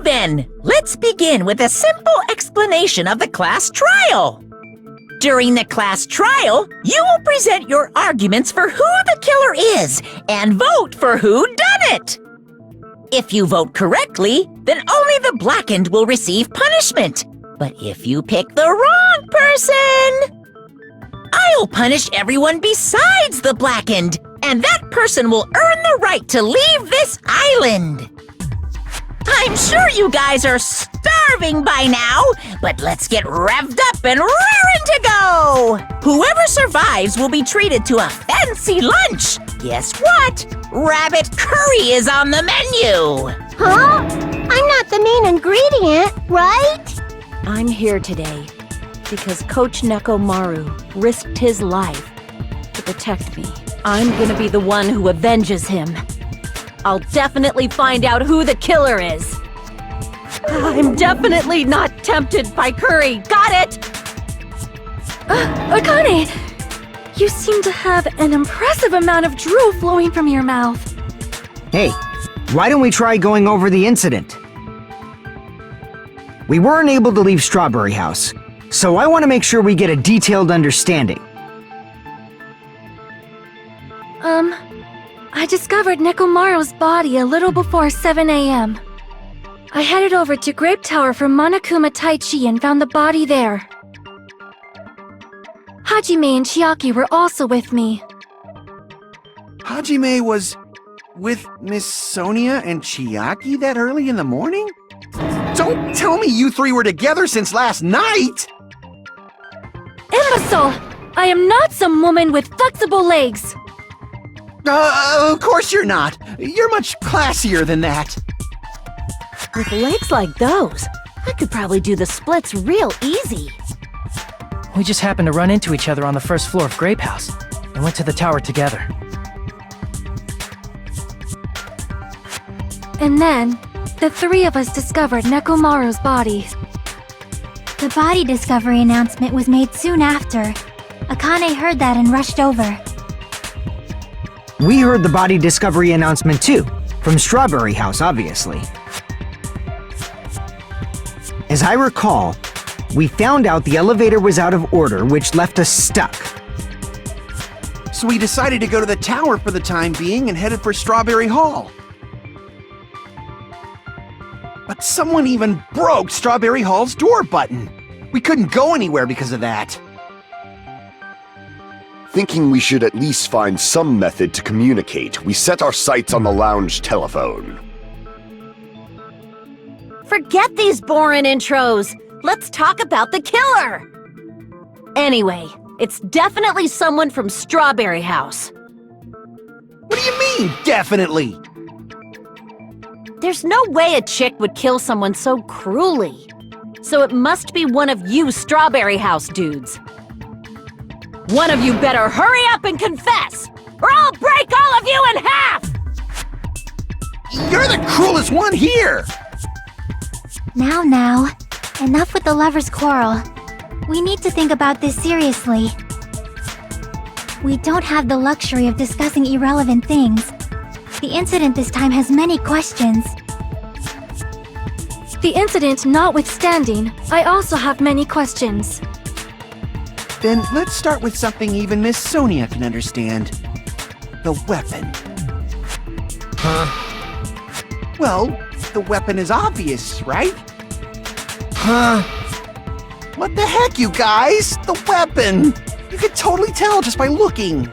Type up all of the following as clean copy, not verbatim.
then, let's begin with a simple explanation of the class trial. During the class trial, you will present your arguments for who the killer is and vote for who done it. If you vote correctly, then only the blackened will receive punishment. But if you pick the wrong person, I'll punish everyone besides the blackened, and that person will earn the right to leave this island. I'm sure you guys are starving by now, but let's get revved up and raring to go! Whoever survives will be treated to a fancy lunch. Guess what? Rabbit curry is on the menu! Huh? I'm not the main ingredient, right? I'm here today because Coach Nekomaru risked his life to protect me. I'm gonna be the one who avenges him. I'll definitely find out who the killer is. I'm definitely not tempted by curry. Got it? Akane! You seem to have an impressive amount of drool flowing from your mouth. Hey, why don't we try going over the incident? We weren't able to leave Strawberry House, so I want to make sure we get a detailed understanding. I discovered Nekomaru's body a little before 7 a.m. I headed over to Grape Tower for Monokuma Taichi and found the body there. Hajime and Chiaki were also with me. Hajime was with Miss Sonia and Chiaki that early in the morning? Don't tell me you three were together since last night! Imbecile! I am not some woman with flexible legs! Of course you're not. You're much classier than that. With legs like those, I could probably do the splits real easy. We just happened to run into each other on the first floor of Grape House and went to the tower together. And then, the three of us discovered Nekomaru's body. The body discovery announcement was made soon after. Akane heard that and rushed over. We heard the body discovery announcement too, from Strawberry House, obviously. As I recall, we found out the elevator was out of order, which left us stuck. So we decided to go to the tower for the time being and headed for Strawberry Hall. But someone even broke Strawberry Hall's door button. We couldn't go anywhere because of that. Thinking we should at least find some method to communicate, we set our sights on the lounge telephone. Forget these boring intros. Let's talk about the killer. Anyway, it's definitely someone from Strawberry House. What do you mean, definitely? There's no way a chick would kill someone so cruelly. So it must be one of you Strawberry House dudes. One of you better hurry up and confess, or I'll break all of you in half! You're the cruelest one here! Now, enough with the lovers' quarrel. We need to think about this seriously. We don't have the luxury of discussing irrelevant things. The incident this time has many questions. The incident notwithstanding, I also have many questions. Then let's start with something even Miss Sonia can understand. The weapon. Huh? Well, the weapon is obvious, right? Huh? What the heck, you guys? The weapon! You could totally tell just by looking.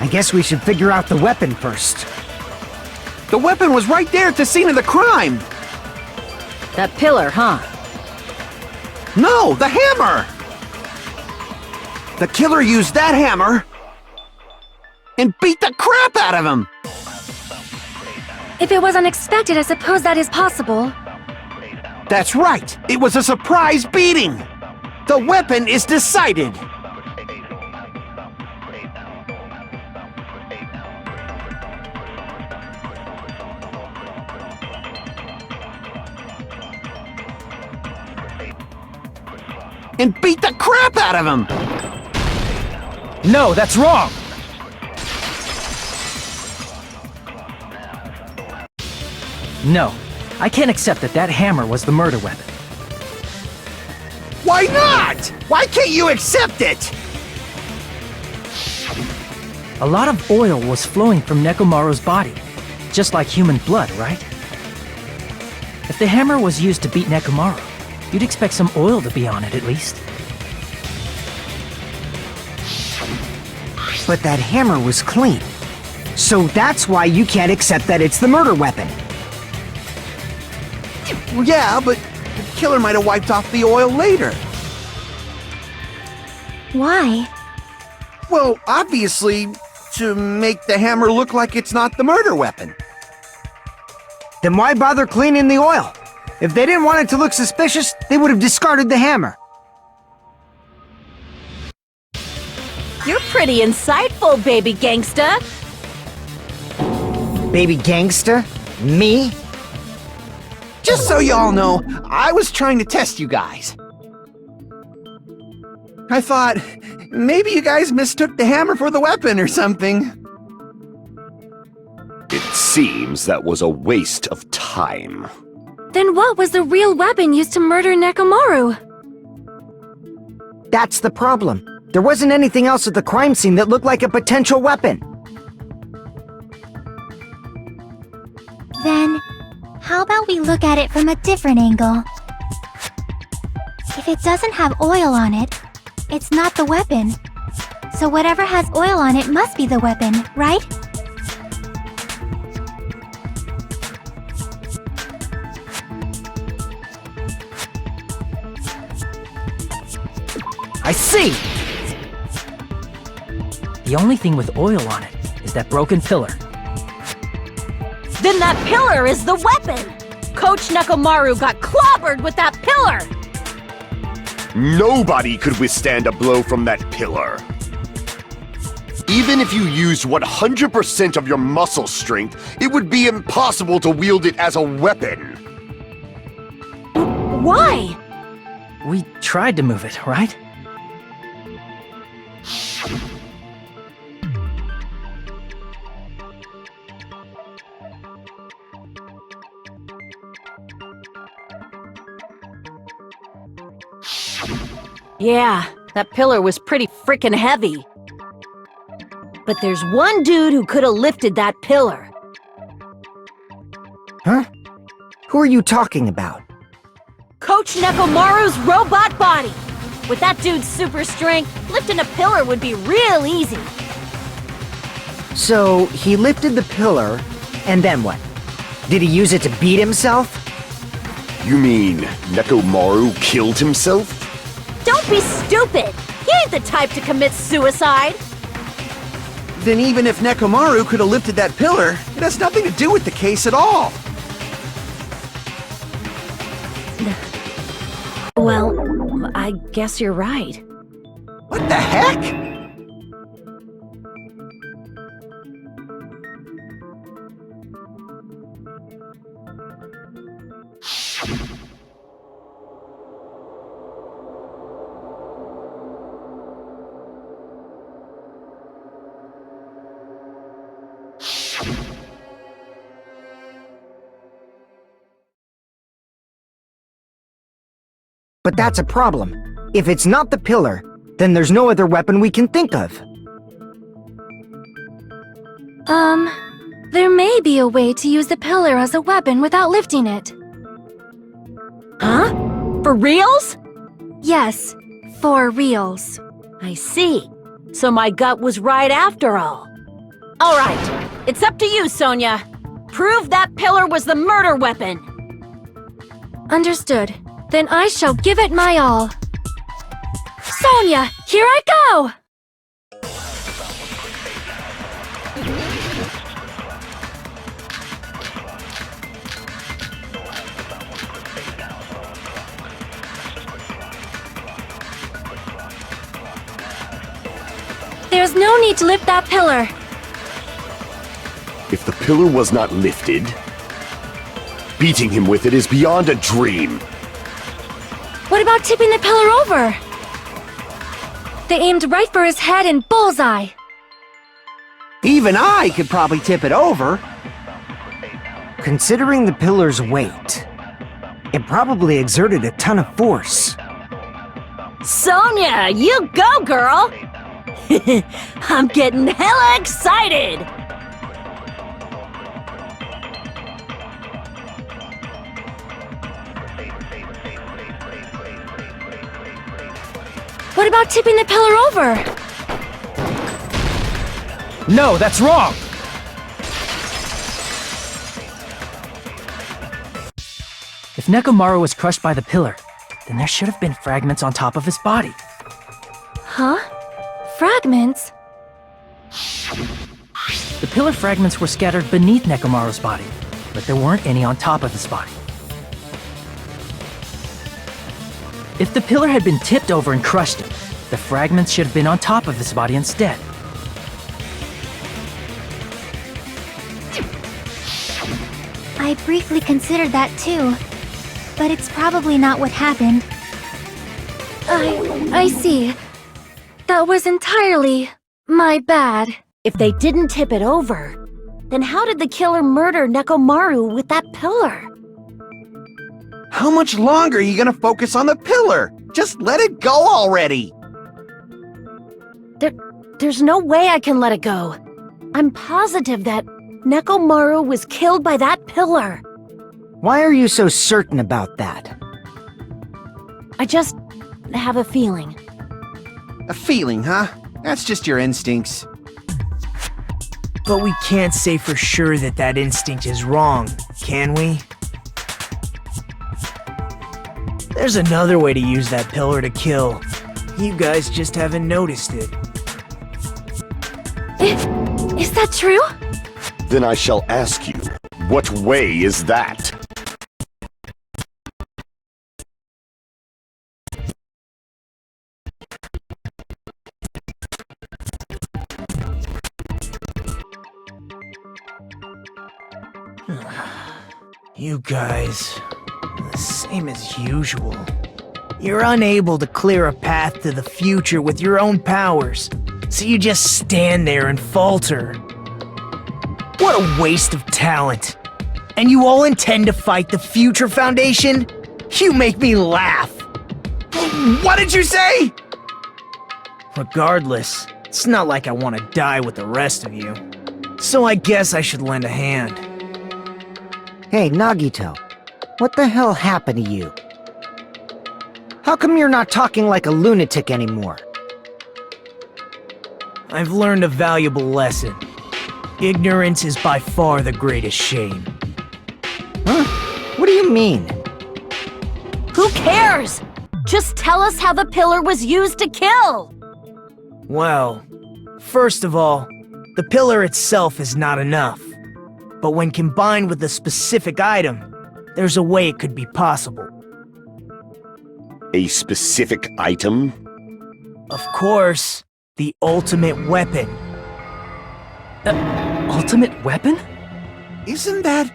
I guess we should figure out the weapon first. The weapon was right there at the scene of the crime! That pillar, huh? No, the hammer! The killer used that hammer and beat the crap out of him! If it was unexpected, I suppose that is possible. That's right. It was a surprise beating. The weapon is decided. And beat the crap out of him! No, that's wrong! No, I can't accept that that hammer was the murder weapon. Why not? Why can't you accept it? A lot of oil was flowing from Nekomaru's body, just like human blood, right? If the hammer was used to beat Nekomaru, you'd expect some oil to be on it at least. But that hammer was clean. So that's why you can't accept that it's the murder weapon. Well, yeah, but the killer might have wiped off the oil later. Why? Well, obviously, to make the hammer look like it's not the murder weapon. Then why bother cleaning the oil? If they didn't want it to look suspicious, they would have discarded the hammer. You're pretty insightful, baby gangsta. Baby gangsta? Me? Just so y'all know, I was trying to test you guys. I thought, maybe you guys mistook the hammer for the weapon or something. It seems that was a waste of time. Then what was the real weapon used to murder Nekomaru? That's the problem. There wasn't anything else at the crime scene that looked like a potential weapon. Then, how about we look at it from a different angle? If it doesn't have oil on it, it's not the weapon. So whatever has oil on it must be the weapon, right? I see! The only thing with oil on it is that broken pillar. Then that pillar is the weapon! Coach Nekomaru got clobbered with that pillar! Nobody could withstand a blow from that pillar. Even if you used 100% of your muscle strength, it would be impossible to wield it as a weapon. Why? We tried to move it, right? Yeah, that pillar was pretty frickin' heavy. But there's one dude who could have lifted that pillar. Huh? Who are you talking about? Coach Nekomaru's robot body! With that dude's super strength, lifting a pillar would be real easy. So, he lifted the pillar, and then what? Did he use it to beat himself? You mean Nekomaru killed himself? Don't be stupid! He ain't the type to commit suicide! Then even if Nekomaru could have lifted that pillar, it has nothing to do with the case at all. Well, I guess you're right. What the heck? But that's a problem. If it's not the pillar, then there's no other weapon we can think of. There may be a way to use the pillar as a weapon without lifting it. Huh? For reals? Yes, for reals. I see. So my gut was right after all. Alright, it's up to you, Sonia. Prove that pillar was the murder weapon. Understood. Then I shall give it my all. Sonia, here I go! There's no need to lift that pillar. If the pillar was not lifted, beating him with it is beyond a dream. What about tipping the pillar over? They aimed right for his head and bullseye. Even I could probably tip it over. Considering the pillar's weight, it probably exerted a ton of force. Sonia, you go, girl! I'm getting hella excited! What about tipping the pillar over? No, that's wrong! If Nekomaru was crushed by the pillar, then there should have been fragments on top of his body. Huh? Fragments? The pillar fragments were scattered beneath Nekomaru's body, but there weren't any on top of his body. If the pillar had been tipped over and crushed him, the fragments should have been on top of his body instead. I briefly considered that too, but it's probably not what happened. I see. That was entirely my bad. If they didn't tip it over, then how did the killer murder Nekomaru with that pillar? How much longer are you gonna focus on the pillar? Just let it go already! There's no way I can let it go. I'm positive that Nekomaru was killed by that pillar. Why are you so certain about that? I just have a feeling. A feeling, huh? That's just your instincts. But we can't say for sure that that instinct is wrong, can we? There's another way to use that pillar to kill. You guys just haven't noticed it. Is that true? Then I shall ask you, what way is that? You guys, the same as usual. You're unable to clear a path to the future with your own powers, so you just stand there and falter. What a waste of talent. And you all intend to fight the Future Foundation? You make me laugh. What did you say? Regardless, it's not like I want to die with the rest of you. So I guess I should lend a hand. Hey, Nagito, what the hell happened to you? How come you're not talking like a lunatic anymore? I've learned a valuable lesson. Ignorance is by far the greatest shame. Huh? What do you mean? Who cares? Just tell us how the pillar was used to kill! Well, first of all, the pillar itself is not enough. But when combined with a specific item, there's a way it could be possible. A specific item? Of course, the ultimate weapon. Ultimate weapon? Isn't that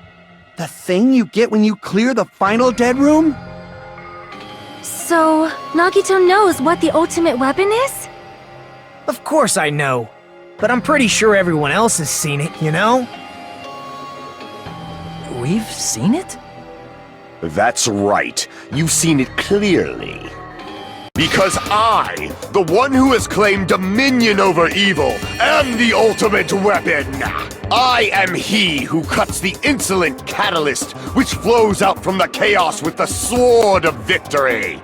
the thing you get when you clear the final dead room? So, Nagito knows what the ultimate weapon is? Of course I know, but I'm pretty sure everyone else has seen it, you know? We've seen it? That's right. You've seen it clearly. Because I, the one who has claimed dominion over evil, am the ultimate weapon. I am he who cuts the insolent catalyst which flows out from the chaos with the sword of victory.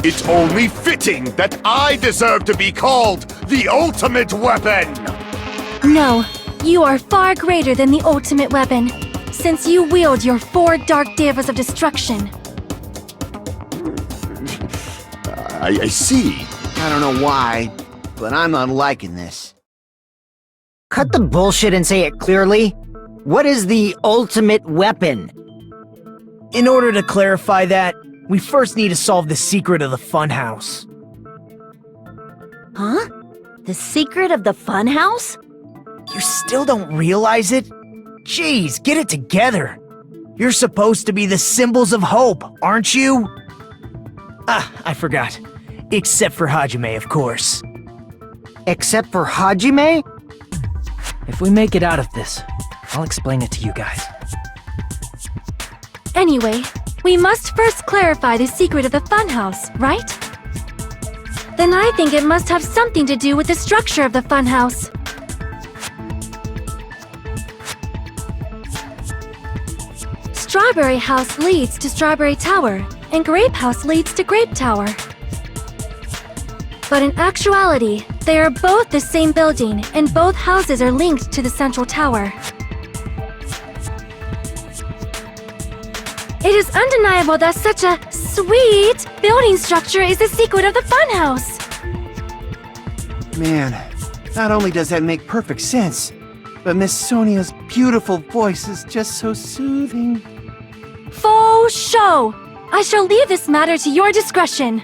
It's only fitting that I deserve to be called the ultimate weapon. No, you are far greater than the ultimate weapon, since you wield your 4 dark devas of destruction. I see. I don't know why, but I'm not liking this. Cut the bullshit and say it clearly. What is the ultimate weapon? In order to clarify that, we first need to solve the secret of the funhouse. Huh? The secret of the funhouse? You still don't realize it? Jeez, get it together. You're supposed to be the symbols of hope, aren't you? Ah, I forgot. Except for Hajime, of course. Except for Hajime? If we make it out of this, I'll explain it to you guys. Anyway, we must first clarify the secret of the funhouse, right? Then I think it must have something to do with the structure of the funhouse. Strawberry House leads to Strawberry Tower, and Grape House leads to Grape Tower. But in actuality, they are both the same building, and both houses are linked to the central tower. It is undeniable that such a sweet building structure is the secret of the funhouse. Man, not only does that make perfect sense, but Miss Sonia's beautiful voice is just so soothing. Faux show! I shall leave this matter to your discretion.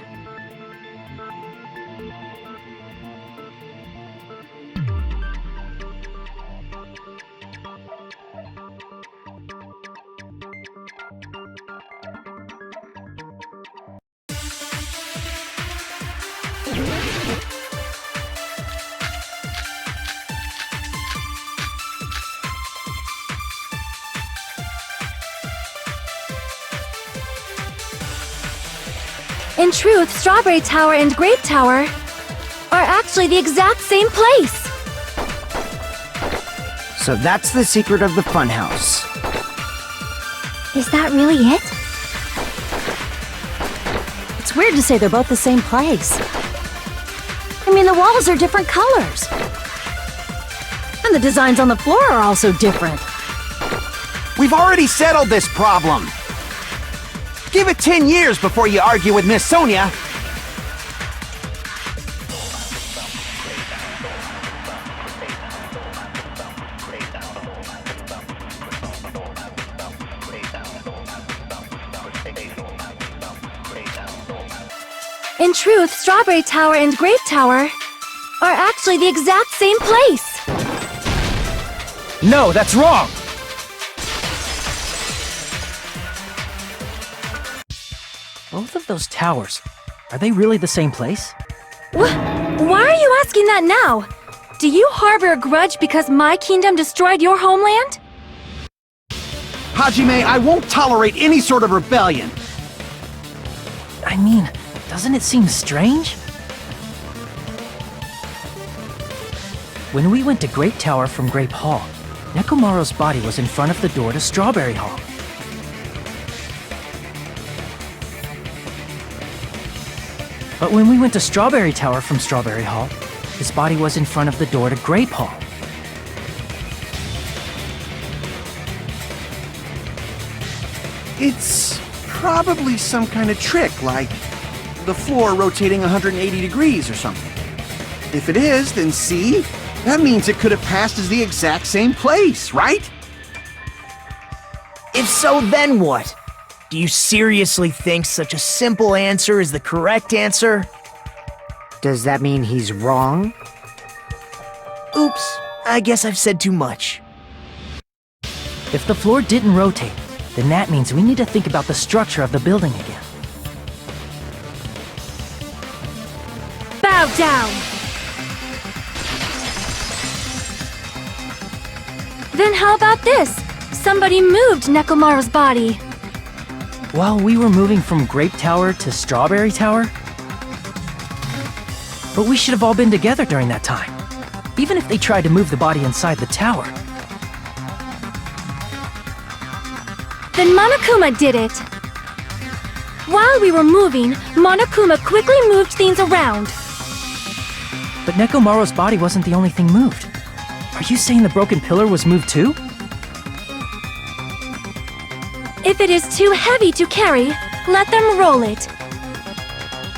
In truth, Strawberry Tower and Grape Tower are actually the exact same place. So that's the secret of the funhouse. Is that really it? It's weird to say they're both the same place. I mean, the walls are different colors. And the designs on the floor are also different. We've already settled this problem. Give it 10 years before you argue with Miss Sonia. In truth, Strawberry Tower and Grape Tower are actually the exact same place. No, that's wrong! Both of those towers, are they really the same place? Why are you asking that now? Do you harbor a grudge because my kingdom destroyed your homeland? Hajime, I won't tolerate any sort of rebellion. I mean, doesn't it seem strange? When we went to Grape Tower from Grape Hall, Nekomaru's body was in front of the door to Strawberry Hall. But when we went to Strawberry Tower from Strawberry Hall, his body was in front of the door to Grape Hall. It's probably some kind of trick, like the floor rotating 180 degrees or something. If it is, then see? That means it could have passed as the exact same place, right? If so, then what? Do you seriously think such a simple answer is the correct answer? Does that mean he's wrong? Oops, I guess I've said too much. If the floor didn't rotate, then that means we need to think about the structure of the building again. Bow down! Then how about this? Somebody moved Nekomaru's body. While we were moving from Grape Tower to Strawberry Tower? But we should have all been together during that time. Even if they tried to move the body inside the tower. Then Monokuma did it. While we were moving, Monokuma quickly moved things around. But Nekomaru's body wasn't the only thing moved. Are you saying the broken pillar was moved too? If it is too heavy to carry, let them roll it.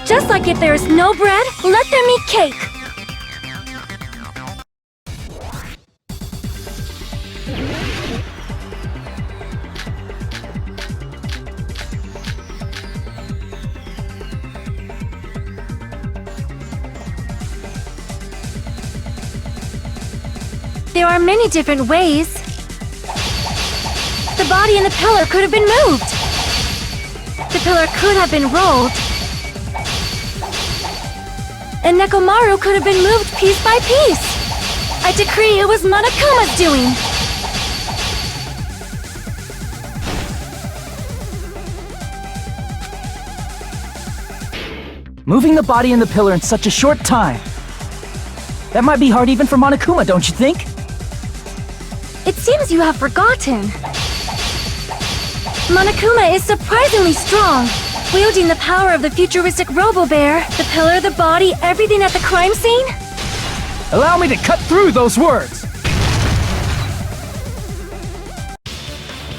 Just like if there is no bread, let them eat cake. There are many different ways. The body and the pillar could have been moved. The pillar could have been rolled. And Nekomaru could have been moved piece by piece. I decree it was Monokuma's doing. Moving the body and the pillar in such a short time. That might be hard even for Monokuma, don't you think? It seems you have forgotten. Monokuma is surprisingly strong, wielding the power of the futuristic Robo-Bear, the pillar, the body, everything at the crime scene. Allow me to cut through those words!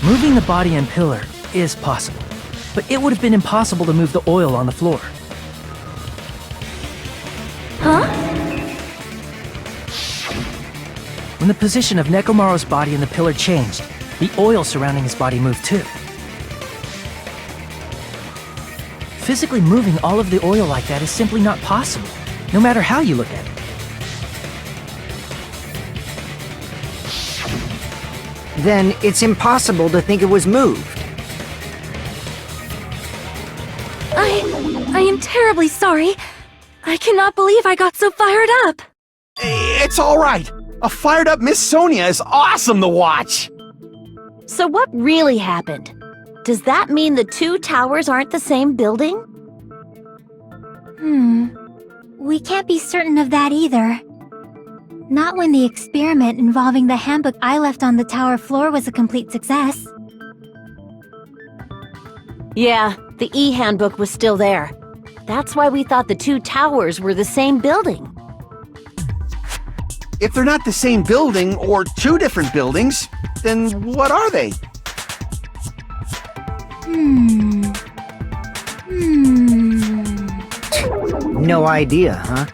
Moving the body and pillar is possible, but it would have been impossible to move the oil on the floor. Huh? When the position of Nekomaru's body and the pillar changed, the oil surrounding his body moved too. Physically moving all of the oil like that is simply not possible, no matter how you look at it. Then it's impossible to think it was moved. I am terribly sorry. I cannot believe I got so fired up. It's all right. A fired up Miss Sonia is awesome to watch. So what really happened? Does that mean the two towers aren't the same building? We can't be certain of that either. Not when the experiment involving the handbook I left on the tower floor was a complete success. Yeah, the E-handbook was still there. That's why we thought the two towers were the same building. If they're not the same building or two different buildings, then what are they? No idea, huh?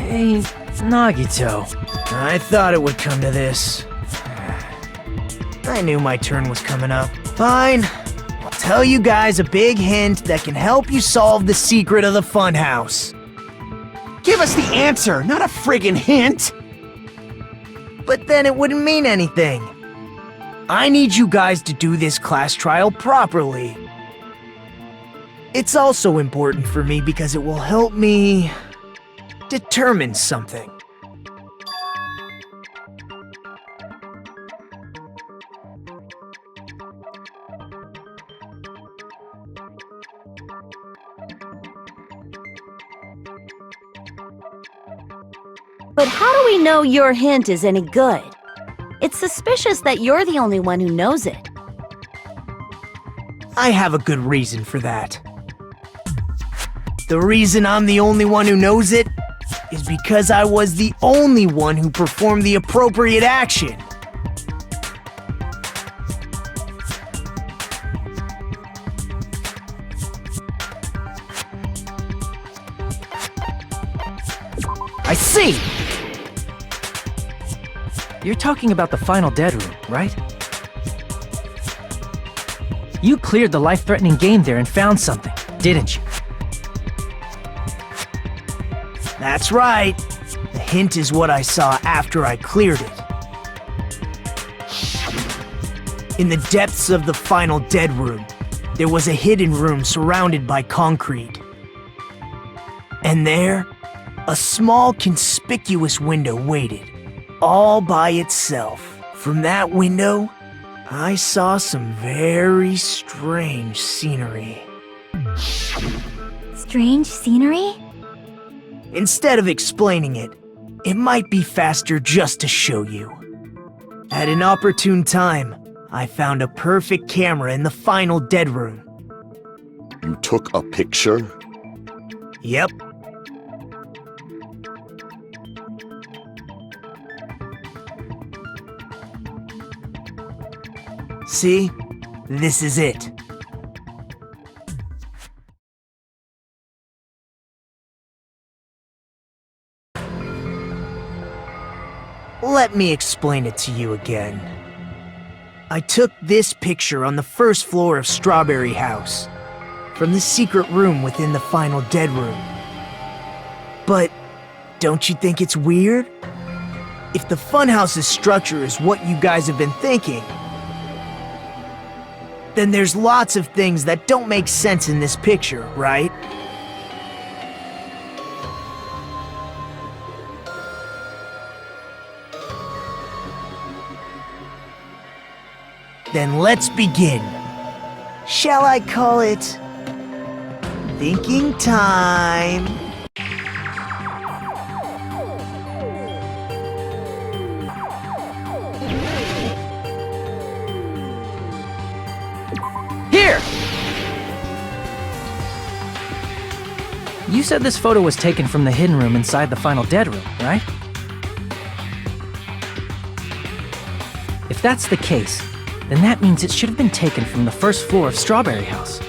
Hey, Nagito. I thought it would come to this. I knew my turn was coming up. Fine. I'll tell you guys a big hint that can help you solve the secret of the funhouse. Give us the answer, not a friggin' hint. But then it wouldn't mean anything. I need you guys to do this class trial properly. It's also important for me because it will help me determine something. But how do we know your hint is any good? It's suspicious that you're the only one who knows it. I have a good reason for that. The reason I'm the only one who knows it is because I was the only one who performed the appropriate action. I see! You're talking about the final dead room, right? You cleared the life-threatening game there and found something, didn't you? That's right. The hint is what I saw after I cleared it. In the depths of the final dead room, there was a hidden room surrounded by concrete. And there, a small conspicuous window waited, all by itself. From that window, I saw some very strange scenery. Strange scenery? Instead of explaining it, it might be faster just to show you. At an opportune time, I found a perfect camera in the final dead room. You took a picture? Yep. See? This is it. Let me explain it to you again. I took this picture on the first floor of Strawberry House, from the secret room within the final dead room. But don't you think it's weird? If the funhouse's structure is what you guys have been thinking, then there's lots of things that don't make sense in this picture, right? Then let's begin. Shall I call it thinking time? Here! You said this photo was taken from the hidden room inside the final dead room, right? If that's the case, then that means it should have been taken from the first floor of Strawberry House.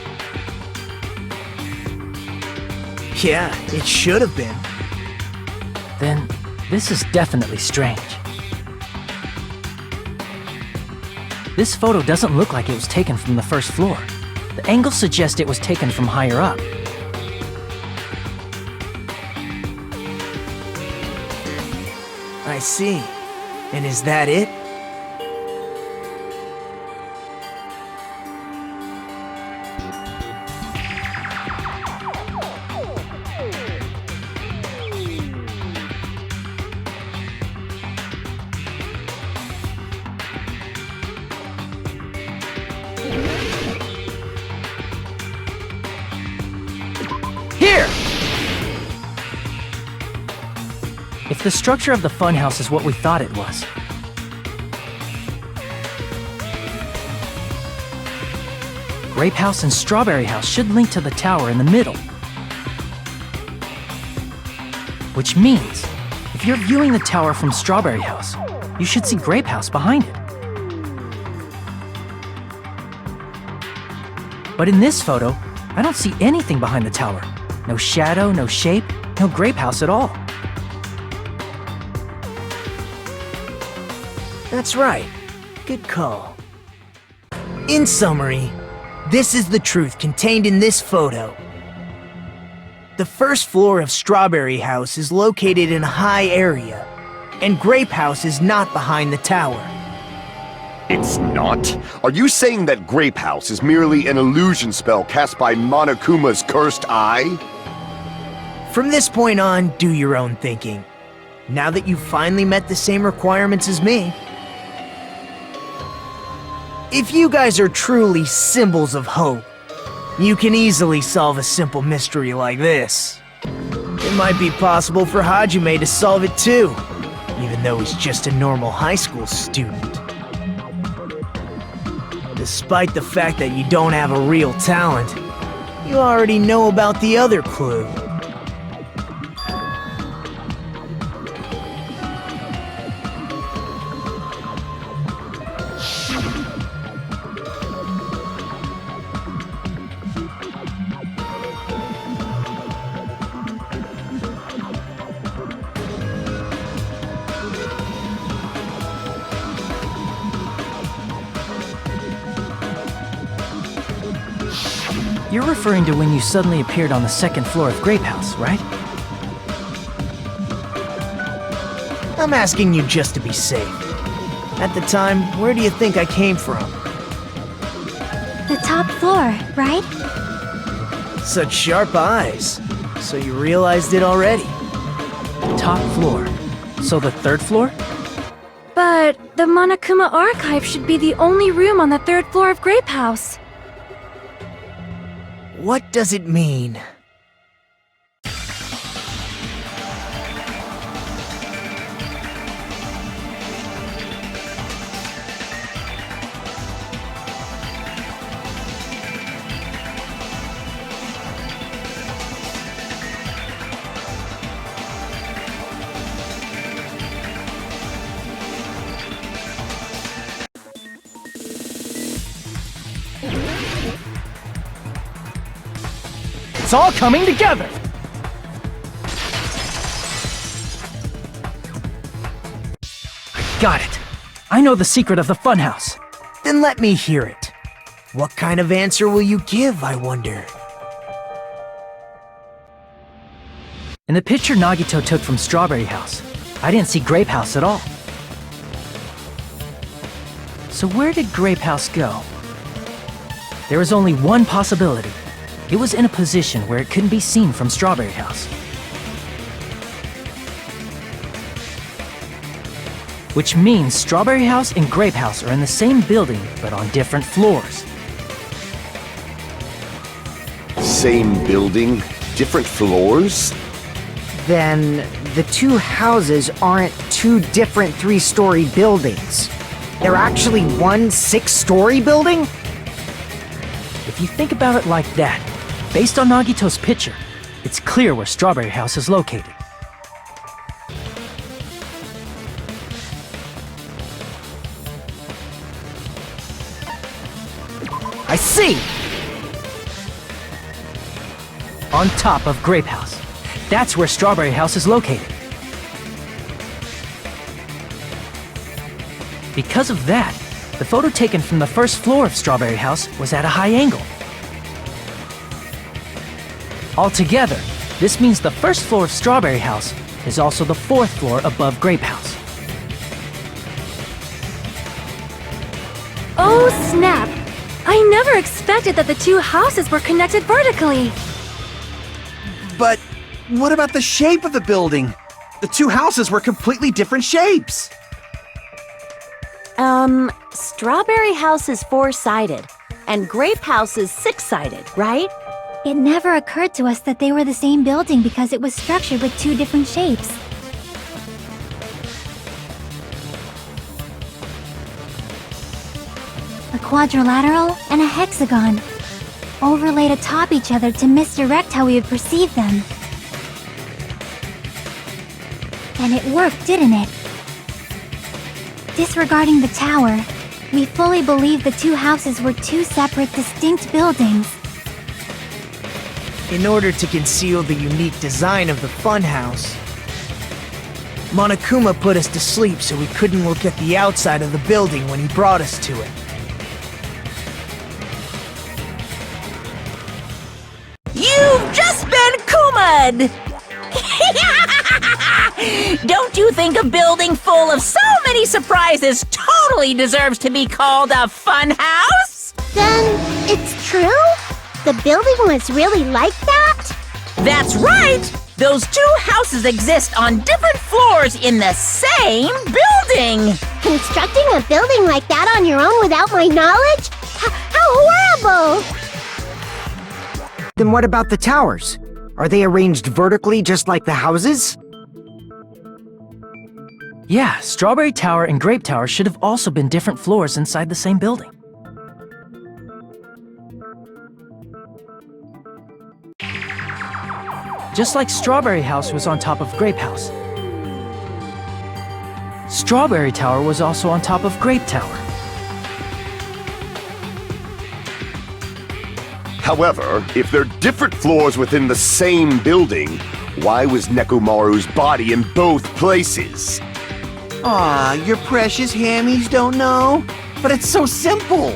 Yeah, it should have been. Then, this is definitely strange. This photo doesn't look like it was taken from the first floor. The angles suggest it was taken from higher up. I see. And is that it? Here! If the structure of the funhouse is what we thought it was, Grape House and Strawberry House should link to the tower in the middle. Which means, if you're viewing the tower from Strawberry House, you should see Grape House behind it. But in this photo, I don't see anything behind the tower. No shadow, no shape, no Grape House at all. That's right. Good call. In summary, this is the truth contained in this photo. The first floor of Strawberry House is located in a high area, and Grape House is not behind the tower. It's not? Are you saying that Grape House is merely an illusion spell cast by Monokuma's cursed eye? From this point on, do your own thinking. Now that you've finally met the same requirements as me. If you guys are truly symbols of hope, you can easily solve a simple mystery like this. It might be possible for Hajime to solve it too, even though he's just a normal high school student. Despite the fact that you don't have a real talent, you already know about the other clue. You're referring to when you suddenly appeared on the second floor of Grape House, right? I'm asking you just to be safe. At the time, where do you think I came from? The top floor, right? Such sharp eyes. So you realized it already. Top floor. So the third floor? But the Monokuma archive should be the only room on the third floor of Grape House. What does it mean? It's all coming together! Got it. I know the secret of the funhouse. Then let me hear it. What kind of answer will you give, I wonder? In the picture Nagito took from Strawberry House, I didn't see Grape House at all. So where did Grape House go? There is only one possibility. It was in a position where it couldn't be seen from Strawberry House. Which means Strawberry House and Grape House are in the same building, but on different floors. Same building, different floors? Then the two houses aren't two different 3-story buildings. They're actually one 6-story building? If you think about it like that, based on Nagito's picture, it's clear where Strawberry House is located. I see! On top of Grape House. That's where Strawberry House is located. Because of that, the photo taken from the first floor of Strawberry House was at a high angle. Altogether, this means the first floor of Strawberry House is also the 4th floor above Grape House. Oh, snap! I never expected that the two houses were connected vertically. But what about the shape of the building? The two houses were completely different shapes. Strawberry House is 4-sided, and Grape House is 6-sided, right? It never occurred to us that they were the same building because it was structured with two different shapes. A quadrilateral and a hexagon, overlaid atop each other to misdirect how we would perceive them. And it worked, didn't it? Disregarding the tower, we fully believed the two houses were two separate, distinct buildings. In order to conceal the unique design of the funhouse, Monokuma put us to sleep so we couldn't look at the outside of the building when he brought us to it. You've just been Kuma'd! Don't you think a building full of so many surprises totally deserves to be called a fun house? Then it's true? The building was really like that? That's right! Those two houses exist on different floors in the same building! Constructing a building like that on your own without my knowledge? How horrible! Then what about the towers? Are they arranged vertically just like the houses? Yeah, Strawberry Tower and Grape Tower should have also been different floors inside the same building. Just like Strawberry House was on top of Grape House. Strawberry Tower was also on top of Grape Tower. However, if they're different floors within the same building, why was Nekomaru's body in both places? Aw, your precious hammies don't know? But it's so simple!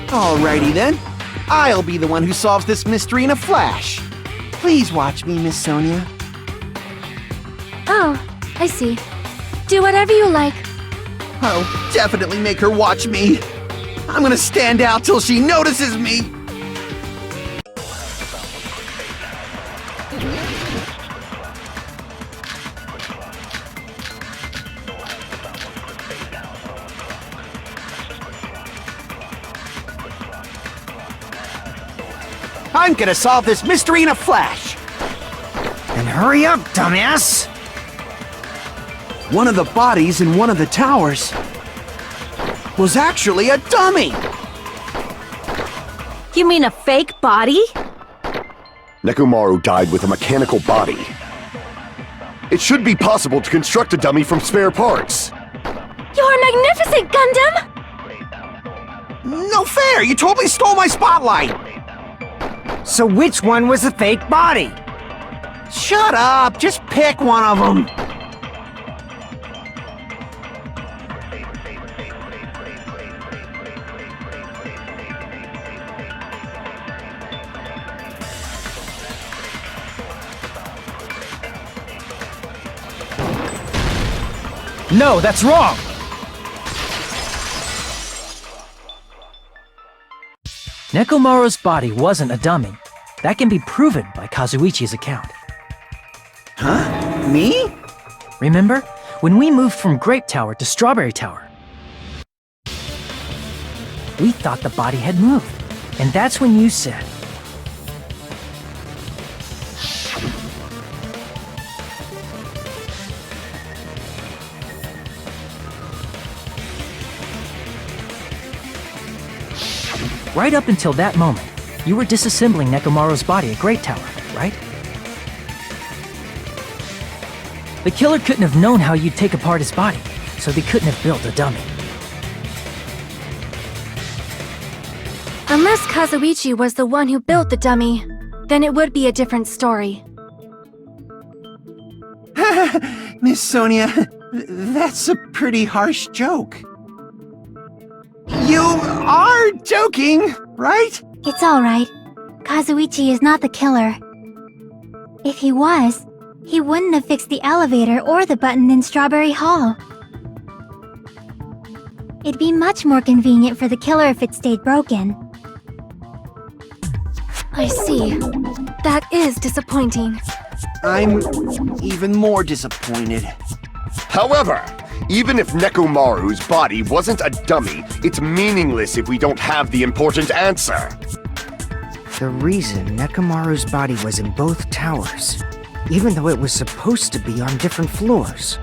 Alrighty then. I'll be the one who solves this mystery in a flash. Please watch me, Miss Sonia. Oh, I see. Do whatever you like. I'll definitely make her watch me. I'm gonna stand out till she notices me. I'm gonna solve this mystery in a flash. Then hurry up, dumbass! One of the bodies in one of the towers was actually a dummy. You mean a fake body? Nekomaru died with a mechanical body. It should be possible to construct a dummy from spare parts. You're magnificent, Gundam! No fair! You totally stole my spotlight! So which one was the fake body? Shut up! Just pick one of them! No, that's wrong! Nekomaru's body wasn't a dummy. That can be proven by Kazuichi's account. Huh? Me? Remember? When we moved from Grape Tower to Strawberry Tower, we thought the body had moved. And that's when you said, right up until that moment, you were disassembling Nekomaru's body at Great Tower, right? The killer couldn't have known how you'd take apart his body, so they couldn't have built a dummy. Unless Kazuichi was the one who built the dummy, then it would be a different story. Miss Sonia, that's a pretty harsh joke. You are joking, right? It's alright. Kazuichi is not the killer. If he was, he wouldn't have fixed the elevator or the button in Strawberry Hall. It'd be much more convenient for the killer if it stayed broken. I see. That is disappointing. I'm even more disappointed. However, even if Nekomaru's body wasn't a dummy, it's meaningless if we don't have the important answer. The reason Nekomaru's body was in both towers, even though it was supposed to be on different floors.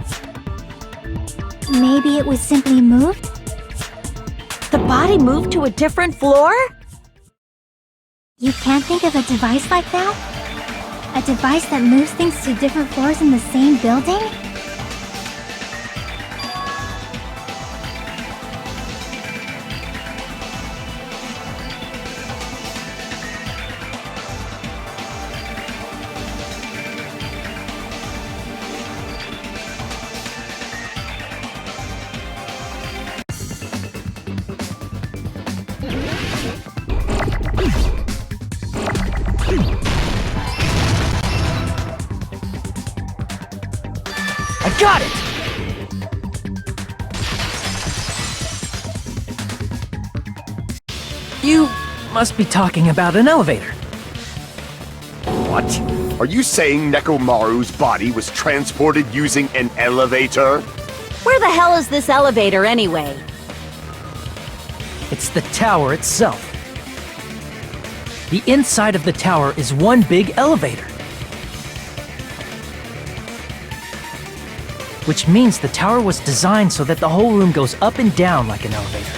Maybe it was simply moved? The body moved to a different floor? You can't think of a device like that? A device that moves things to different floors in the same building? I got it! You must be talking about an elevator. What? Are you saying Nekomaru's body was transported using an elevator? Where the hell is this elevator anyway? It's the tower itself. The inside of the tower is one big elevator. Which means the tower was designed so that the whole room goes up and down like an elevator.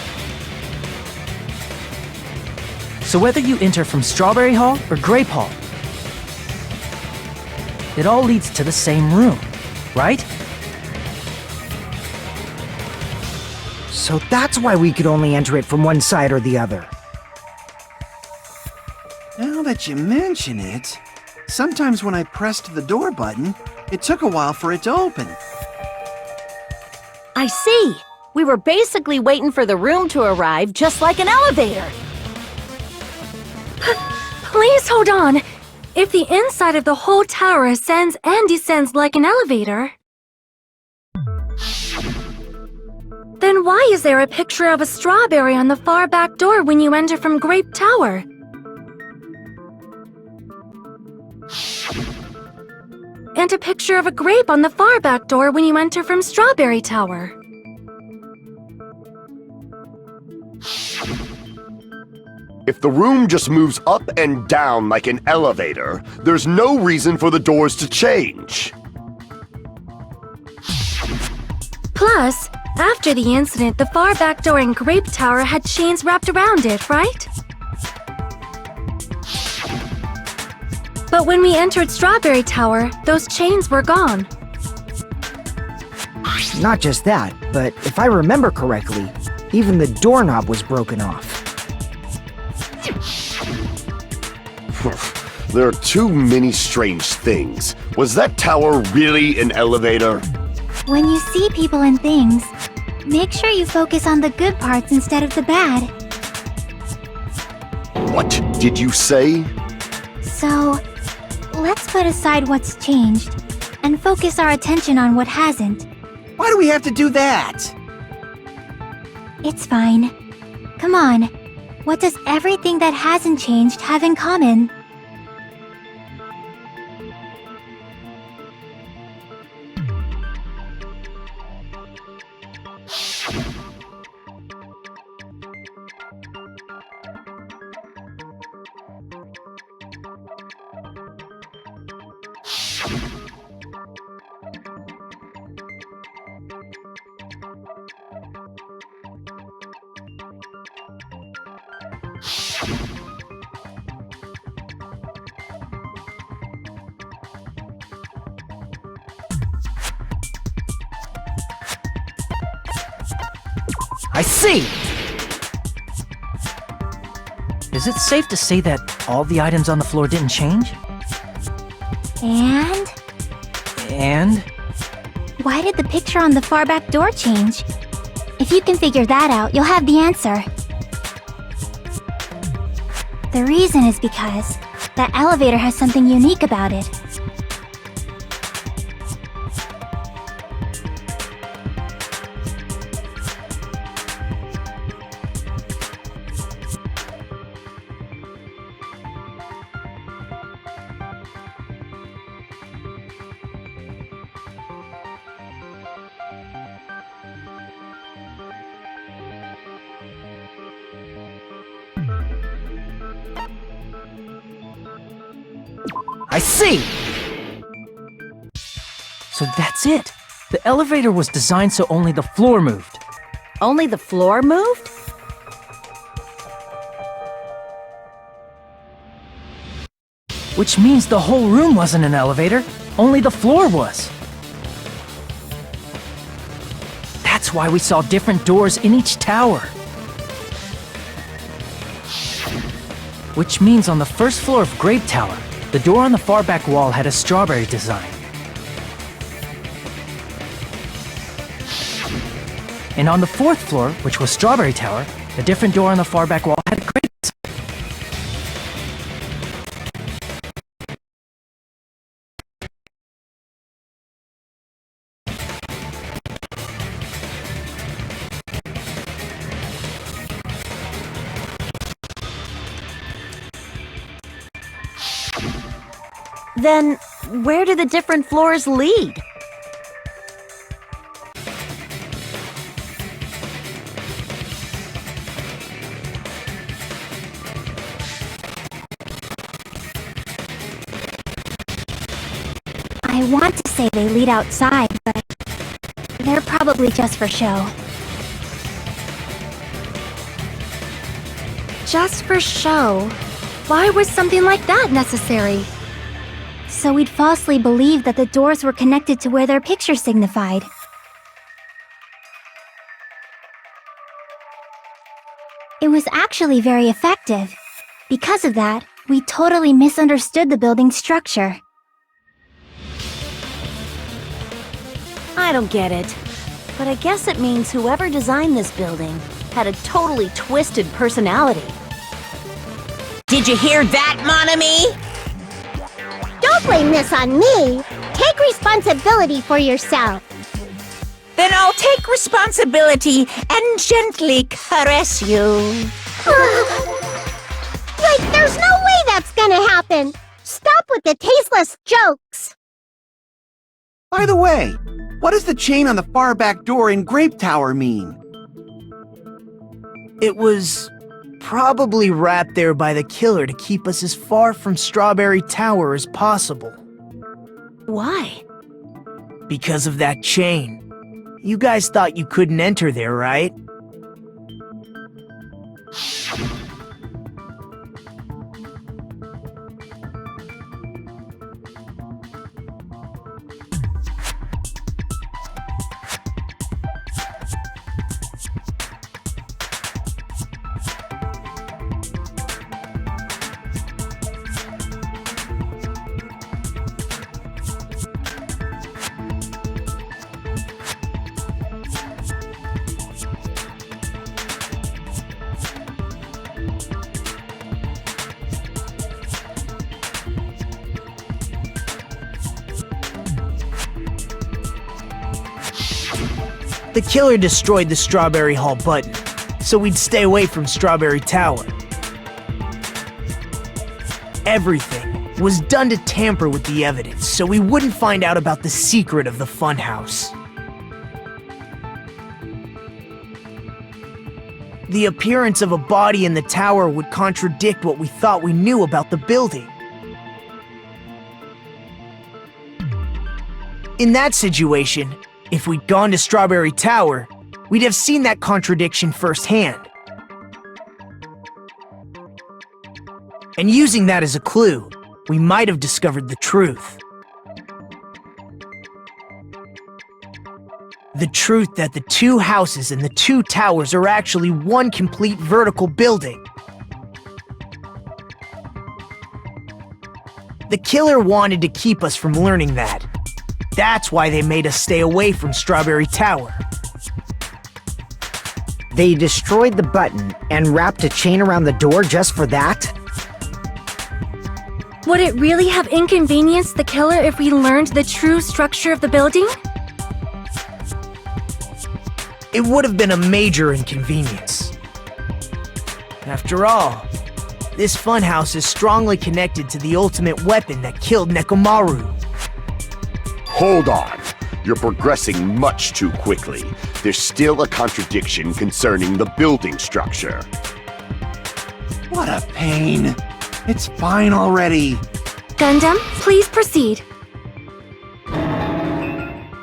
So whether you enter from Strawberry Hall or Grape Hall, it all leads to the same room, right? So that's why we could only enter it from one side or the other. Now that you mention it, sometimes when I pressed the door button, it took a while for it to open. I see. We were basically waiting for the room to arrive, just like an elevator. Please hold on. If the inside of the whole tower ascends and descends like an elevator, then why is there a picture of a strawberry on the far back door when you enter from Grape Tower? And a picture of a grape on the far back door when you enter from Strawberry Tower. If the room just moves up and down like an elevator, there's no reason for the doors to change. Plus, after the incident, the far back door in Grape Tower had chains wrapped around it, right? But when we entered Strawberry Tower, those chains were gone. Not just that, but if I remember correctly, even the doorknob was broken off. There are too many strange things. Was that tower really an elevator? When you see people and things, make sure you focus on the good parts instead of the bad. What did you say? So, let's put aside what's changed and focus our attention on what hasn't. Why do we have to do that? It's fine. Come on. What does everything that hasn't changed have in common? I see! Is it safe to say that all the items on the floor didn't change? And? And? Why did the picture on the far back door change? If you can figure that out, you'll have the answer. The reason is because that elevator has something unique about it. I see! So that's it! The elevator was designed so only the floor moved. Only the floor moved? Which means the whole room wasn't an elevator, only the floor was. That's why we saw different doors in each tower. Which means on the first floor of Grape Tower, the door on the far back wall had a strawberry design. And on the fourth floor, which was Strawberry Tower, a different door on the far back wall had a grape design. Then, where do the different floors lead? I want to say they lead outside, but they're probably just for show. Just for show? Why was something like that necessary? So we'd falsely believe that the doors were connected to where their picture signified. It was actually very effective. Because of that, we totally misunderstood the building's structure. I don't get it. But I guess it means whoever designed this building had a totally twisted personality. Did you hear that, mon ami? Don't blame this on me. Take responsibility for yourself. Then I'll take responsibility and gently caress you. Like, there's no way that's gonna happen. Stop with the tasteless jokes. By the way, what does the chain on the far back door in Grape Tower mean? It was probably wrapped there by the killer to keep us as far from Strawberry Tower as possible. Why? Because of that chain. You guys thought you couldn't enter there, right? The killer destroyed the Strawberry Hall button, so we'd stay away from Strawberry Tower. Everything was done to tamper with the evidence, so we wouldn't find out about the secret of the funhouse. The appearance of a body in the tower would contradict what we thought we knew about the building. In that situation, if we'd gone to Strawberry Tower, we'd have seen that contradiction firsthand. And using that as a clue, we might have discovered the truth. The truth that the two houses and the two towers are actually one complete vertical building. The killer wanted to keep us from learning that. That's why they made us stay away from Strawberry Tower. They destroyed the button and wrapped a chain around the door just for that? Would it really have inconvenienced the killer if we learned the true structure of the building? It would have been a major inconvenience. After all, this funhouse is strongly connected to the ultimate weapon that killed Nekomaru. Hold on. You're progressing much too quickly. There's still a contradiction concerning the building structure. What a pain. It's fine already. Gundham, please proceed.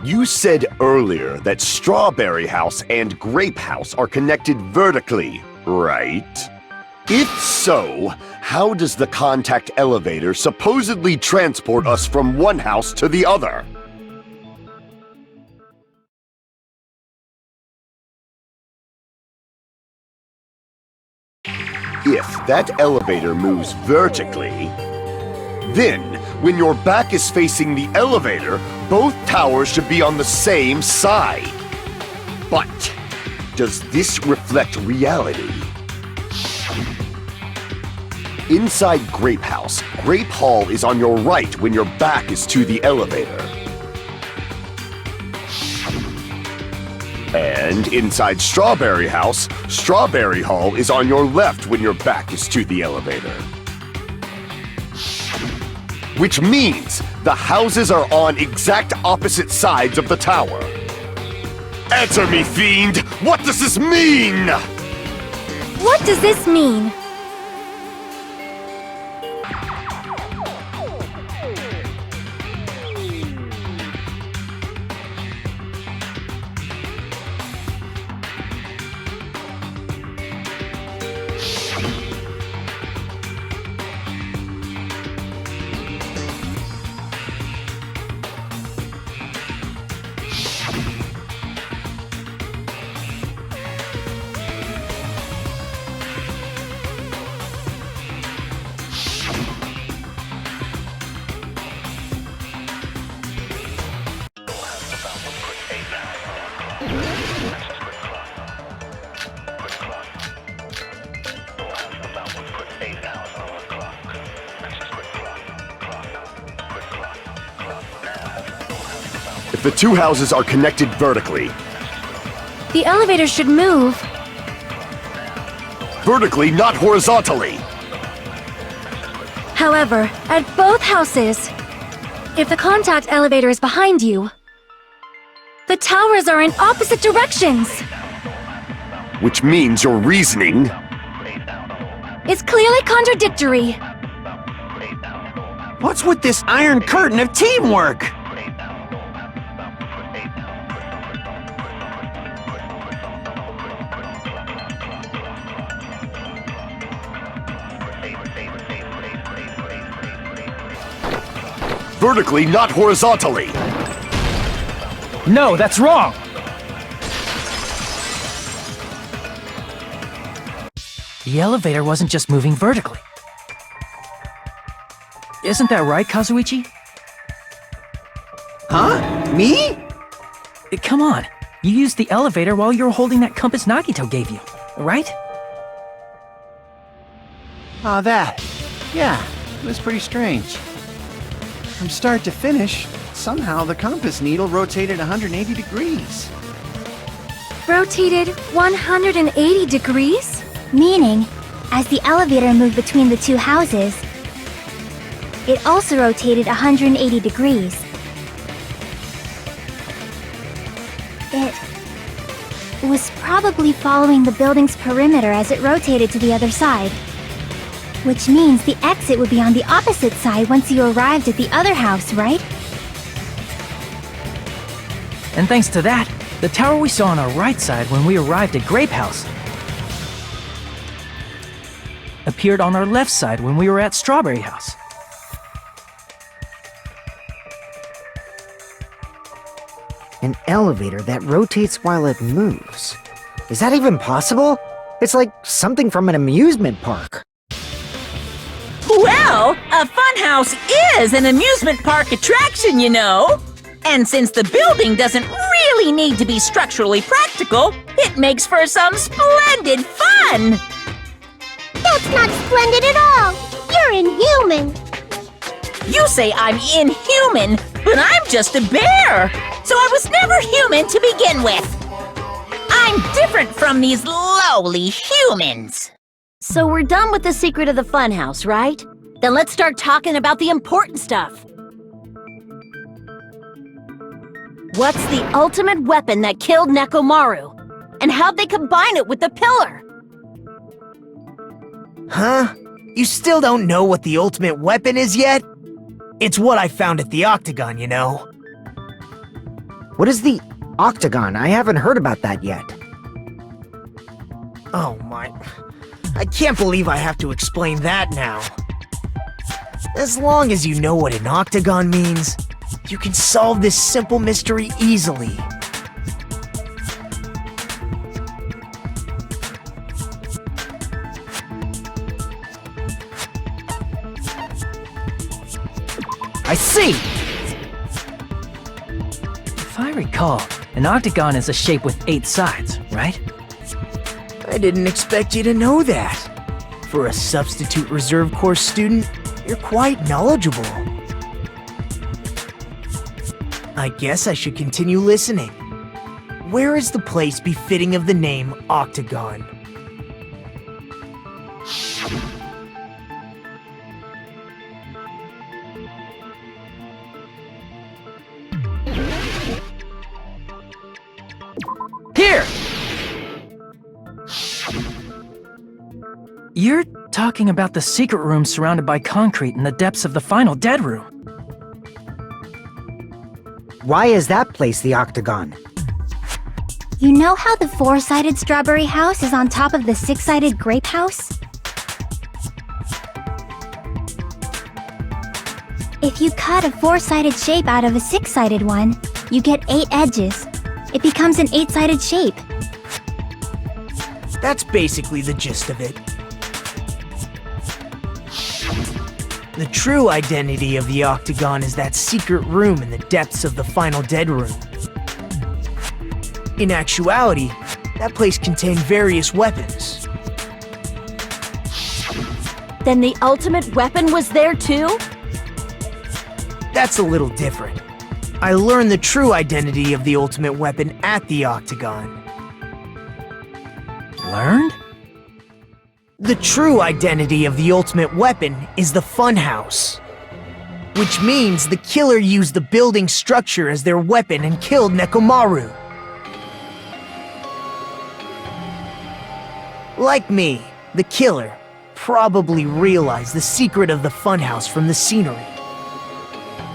You said earlier that Strawberry House and Grape House are connected vertically, right? If so, how does the contact elevator supposedly transport us from one house to the other? If that elevator moves vertically, then when your back is facing the elevator, both towers should be on the same side. But does this reflect reality? Inside Grape House, Grape Hall is on your right when your back is to the elevator. And inside Strawberry House, Strawberry Hall is on your left when your back is to the elevator. Which means the houses are on exact opposite sides of the tower. Answer me, fiend! What does this mean? What does this mean? If the two houses are connected vertically, The elevator should move. vertically, not horizontally. However, at both houses, if the contact elevator is behind you, the towers are in opposite directions. Which means your reasoning. It's clearly contradictory. What's with this iron curtain of teamwork? Vertically, not horizontally. No, that's wrong! The elevator wasn't just moving vertically. Isn't that right, Kazuichi? Huh? Me? Come on, you used the elevator while you were holding that compass Nagito gave you, right? Oh, that. Yeah, it was pretty strange. From start to finish, somehow the compass needle rotated 180 degrees. rotated 180 degrees? Meaning, as the elevator moved between the two houses, it also rotated 180 degrees. It was probably following the building's perimeter as it rotated to the other side. Which means the exit would be on the opposite side once you arrived at the other house, right? And thanks to that, the tower we saw on our right side when we arrived at Grape House appeared on our left side when we were at Strawberry House. An elevator that rotates while it moves. Is that even possible? It's like something from an amusement park. Well, a funhouse is an amusement park attraction, you know. And since the building doesn't really need to be structurally practical, it makes for some splendid fun. That's not splendid at all! You're inhuman! You say I'm inhuman, but I'm just a bear. So I was never human to begin with. I'm different from these lowly humans. So we're done with the secret of the funhouse, right? Then let's start talking about the important stuff. What's the ultimate weapon that killed Nekomaru? And how'd they combine it with the pillar? Huh? You still don't know what the ultimate weapon is yet? It's what I found at the Octagon, you know. What is the Octagon? I haven't heard about that yet. Oh my... I can't believe I have to explain that now. As long as you know what an Octagon means, you can solve this simple mystery easily. I see! If I recall, an octagon is a shape with 8 sides, right? I didn't expect you to know that. For a substitute reserve course student, you're quite knowledgeable. I guess I should continue listening. Where is the place befitting of the name Octagon? Here! You're talking about the secret room surrounded by concrete in the depths of the final Dead Room. Why is that place the Octagon? You know how the 4-sided strawberry house is on top of the 6-sided grape house? If you cut a 4-sided shape out of a 6-sided one, you get 8 edges. It becomes an 8-sided shape. That's basically the gist of it. The true identity of the Octagon is that secret room in the depths of the final Dead Room. In actuality, that place contained various weapons. Then the ultimate weapon was there too? That's a little different. I learned the true identity of the ultimate weapon at the Octagon. Learned? The true identity of the ultimate weapon is the funhouse. Which means the killer used the building structure as their weapon and killed Nekomaru. Like me, the killer probably realized the secret of the funhouse from the scenery.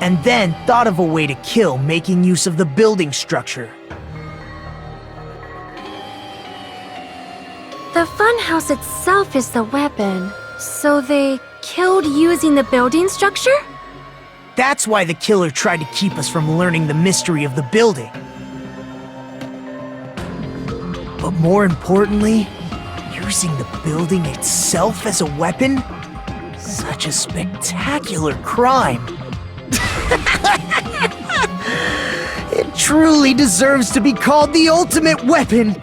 And then thought of a way to kill making use of the building structure. The funhouse itself is the weapon, so they killed using the building structure? That's why the killer tried to keep us from learning the mystery of the building. But more importantly, using the building itself as a weapon? Such a spectacular crime. It truly deserves to be called the ultimate weapon.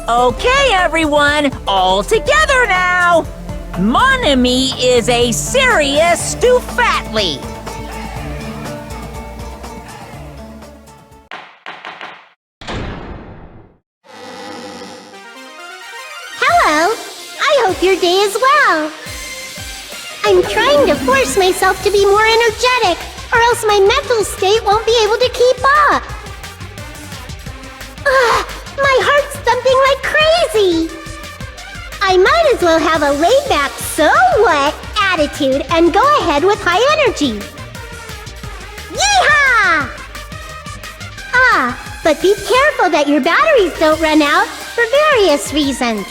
Okay, everyone, all together now. Mon ami is a serious stoufatly. Hello. I hope your day is well. I'm trying to force myself to be more energetic, or else my mental state won't be able to keep up. Ugh, my heart's thumping like crazy. I might as well have a laid-back, so what attitude and go ahead with high energy. Yeehaw! Ah, but be careful that your batteries don't run out for various reasons.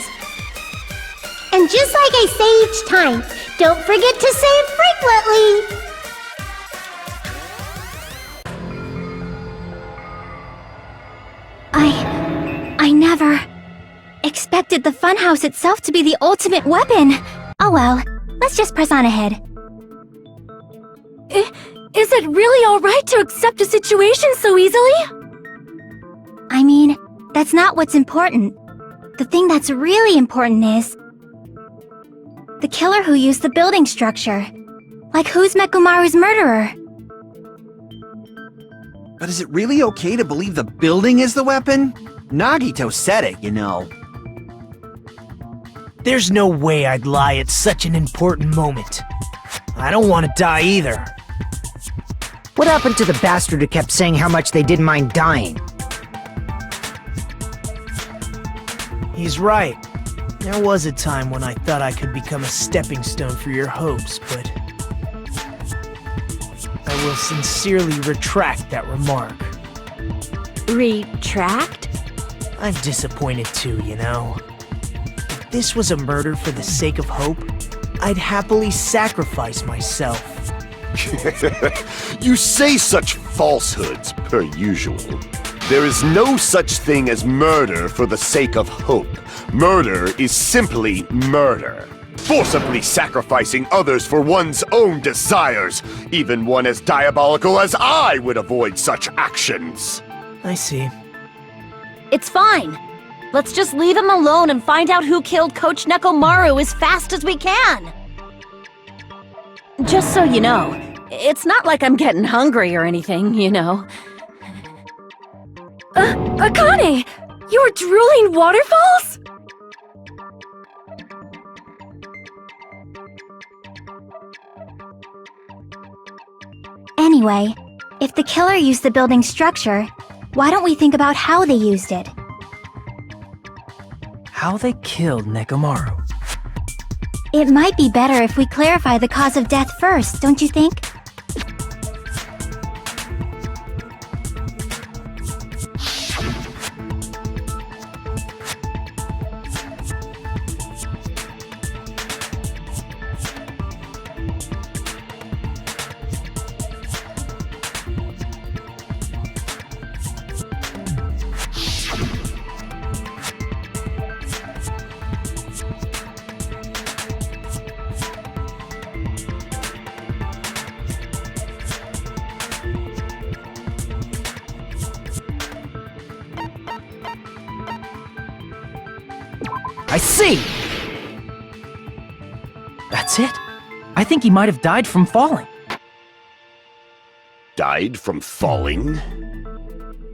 And just like I say each time, don't forget to save frequently! I never expected the funhouse itself to be the ultimate weapon. Oh well, let's just press on ahead. Is it really alright to accept a situation so easily? I mean, that's not what's important. The thing that's really important is the killer who used the building structure. Like, who's Mekumaru's murderer? But is it really okay to believe the building is the weapon? Nagito said it, you know. There's no way I'd lie at such an important moment. I don't want to die either. What happened to the bastard who kept saying how much they didn't mind dying? He's right. There was a time when I thought I could become a stepping stone for your hopes, but I will sincerely retract that remark. Retract? I'm disappointed too, you know. If this was a murder for the sake of hope, I'd happily sacrifice myself. You say such falsehoods, per usual. There is no such thing as murder for the sake of hope. Murder is simply murder. Forcibly sacrificing others for one's own desires. Even one as diabolical as I would avoid such actions. I see. It's fine. Let's just leave him alone and find out who killed Coach Nekomaru as fast as we can. Just so you know, it's not like I'm getting hungry or anything, you know. Akane! You were drooling waterfalls? Anyway, if the killer used the building structure, why don't we think about how they used it? How they killed Nekomaru. It might be better if we clarify the cause of death first, don't you think? I see! That's it. I think he might have died from falling. Died from falling?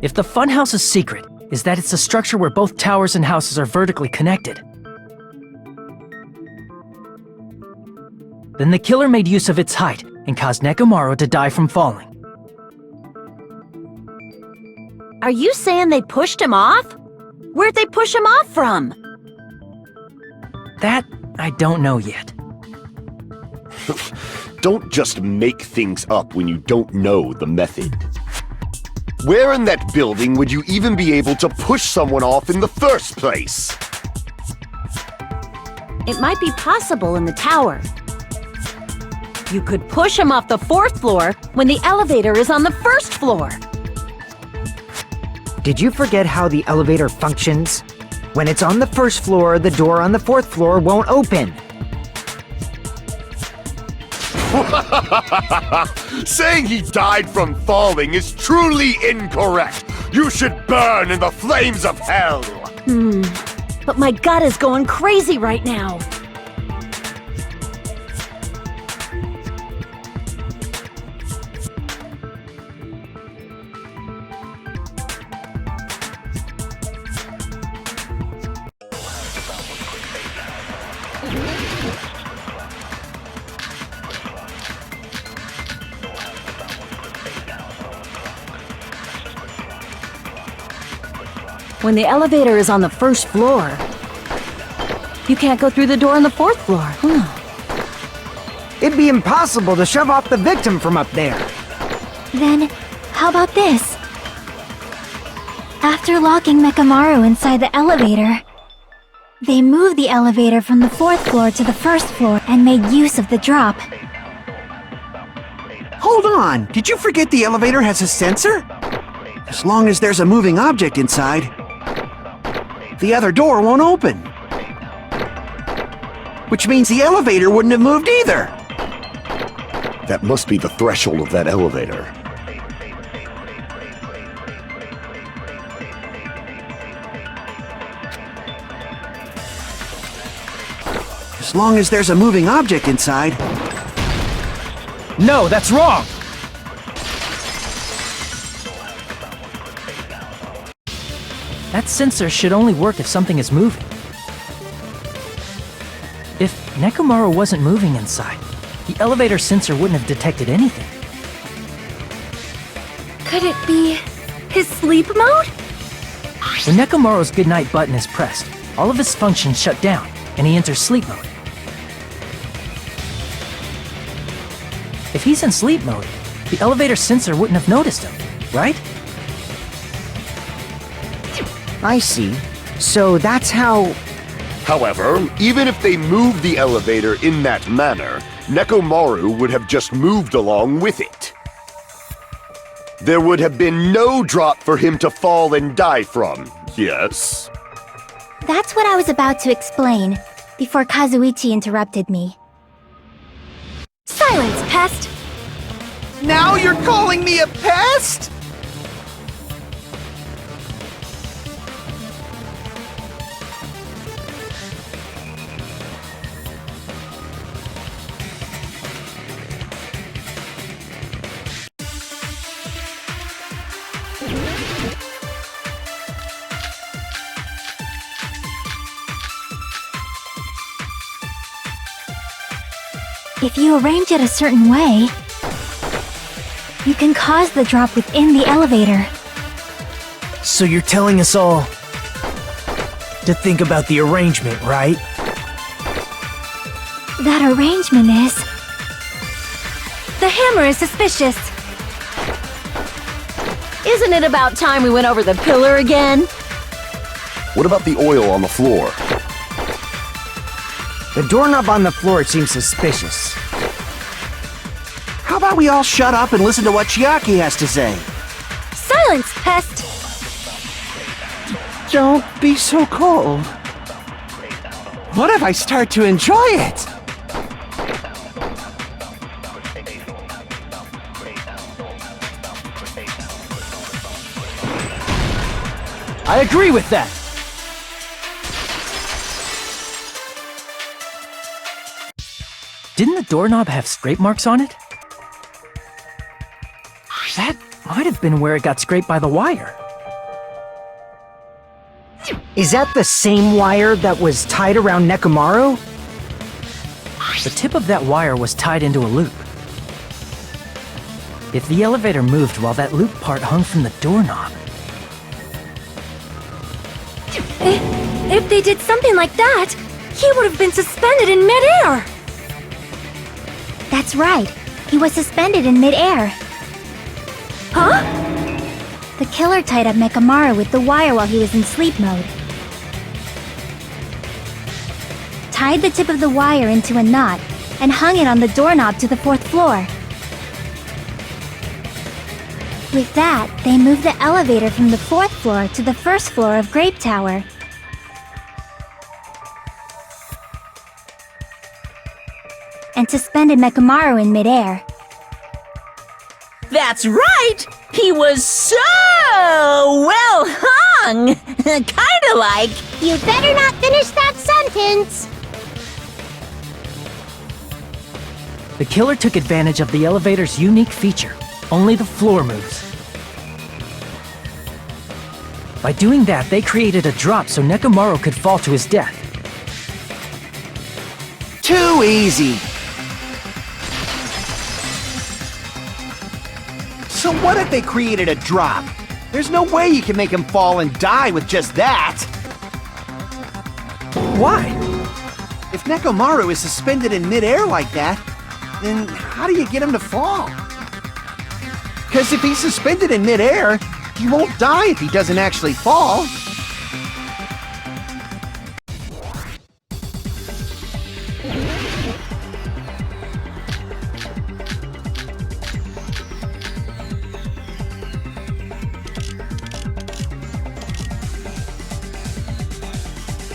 If the funhouse's secret is that it's a structure where both towers and houses are vertically connected, then the killer made use of its height and caused Nekomaru to die from falling. Are you saying they pushed him off? Where'd they push him off from? That, I don't know yet. Don't just make things up when you don't know the method. Where in that building would you even be able to push someone off in the first place? It might be possible in the tower. You could push him off the 4th floor when the elevator is on the 1st floor. Did you forget how the elevator functions? When it's on the 1st floor, the door on the 4th floor won't open. Saying he died from falling is truly incorrect. You should burn in the flames of hell. but my gut is going crazy right now. When the elevator is on the first floor, you can't go through the door on the fourth floor. It'd be impossible to shove off the victim from up there. Then, how about this? After locking Mekamaru inside the elevator, they moved the elevator from the fourth floor to the first floor and made use of the drop. Hold on! Did you forget the elevator has a sensor? As long as there's a moving object inside, the other door won't open. Which means the elevator wouldn't have moved either. That must be the threshold of that elevator. As long as there's a moving object inside. No, that's wrong! That sensor should only work if something is moving. If Nekomaru wasn't moving inside, the elevator sensor wouldn't have detected anything. Could it be his sleep mode? When Nekomaru's goodnight button is pressed, all of his functions shut down, and he enters sleep mode. If he's in sleep mode, the elevator sensor wouldn't have noticed him, right? I see. So that's how... However, even if they moved the elevator in that manner, Nekomaru would have just moved along with it. There would have been no drop for him to fall and die from, yes? That's what I was about to explain, before Kazuichi interrupted me. Silence, pest! Now you're calling me a pest? If you arrange it a certain way, you can cause the drop within the elevator. So you're telling us all to think about the arrangement, right? That arrangement is... The hammer is suspicious. Isn't it about time we went over the pillar again? What about the oil on the floor? The doorknob on the floor seems suspicious. How about we all shut up and listen to what Chiaki has to say? Silence, pest! Don't be so cold. What if I start to enjoy it? I agree with that! Didn't the doorknob have scrape marks on it? That might have been where it got scraped by the wire. Is that the same wire that was tied around Nekomaru? The tip of that wire was tied into a loop. If the elevator moved while that loop part hung from the doorknob... If they did something like that, he would have been suspended in midair! That's right. He was suspended in midair. Huh? The killer tied up Mekamaru with the wire while he was in sleep mode. Tied the tip of the wire into a knot and hung it on the doorknob to the fourth floor. With that, they moved the elevator from the fourth floor to the first floor of Grape Tower. And suspended Mekamaru in midair. That's right! He was so well hung! wrong. Kinda like... You'd better not finish that sentence. The killer took advantage of the elevator's unique feature. Only the floor moves. By doing that, they created a drop so Nekomaru could fall to his death. Too easy. So what if they created a drop? There's no way you can make him fall and die with just that. Why? If Nekomaru is suspended in midair like that, then how do you get him to fall? Because if he's suspended in midair, he won't die if he doesn't actually fall.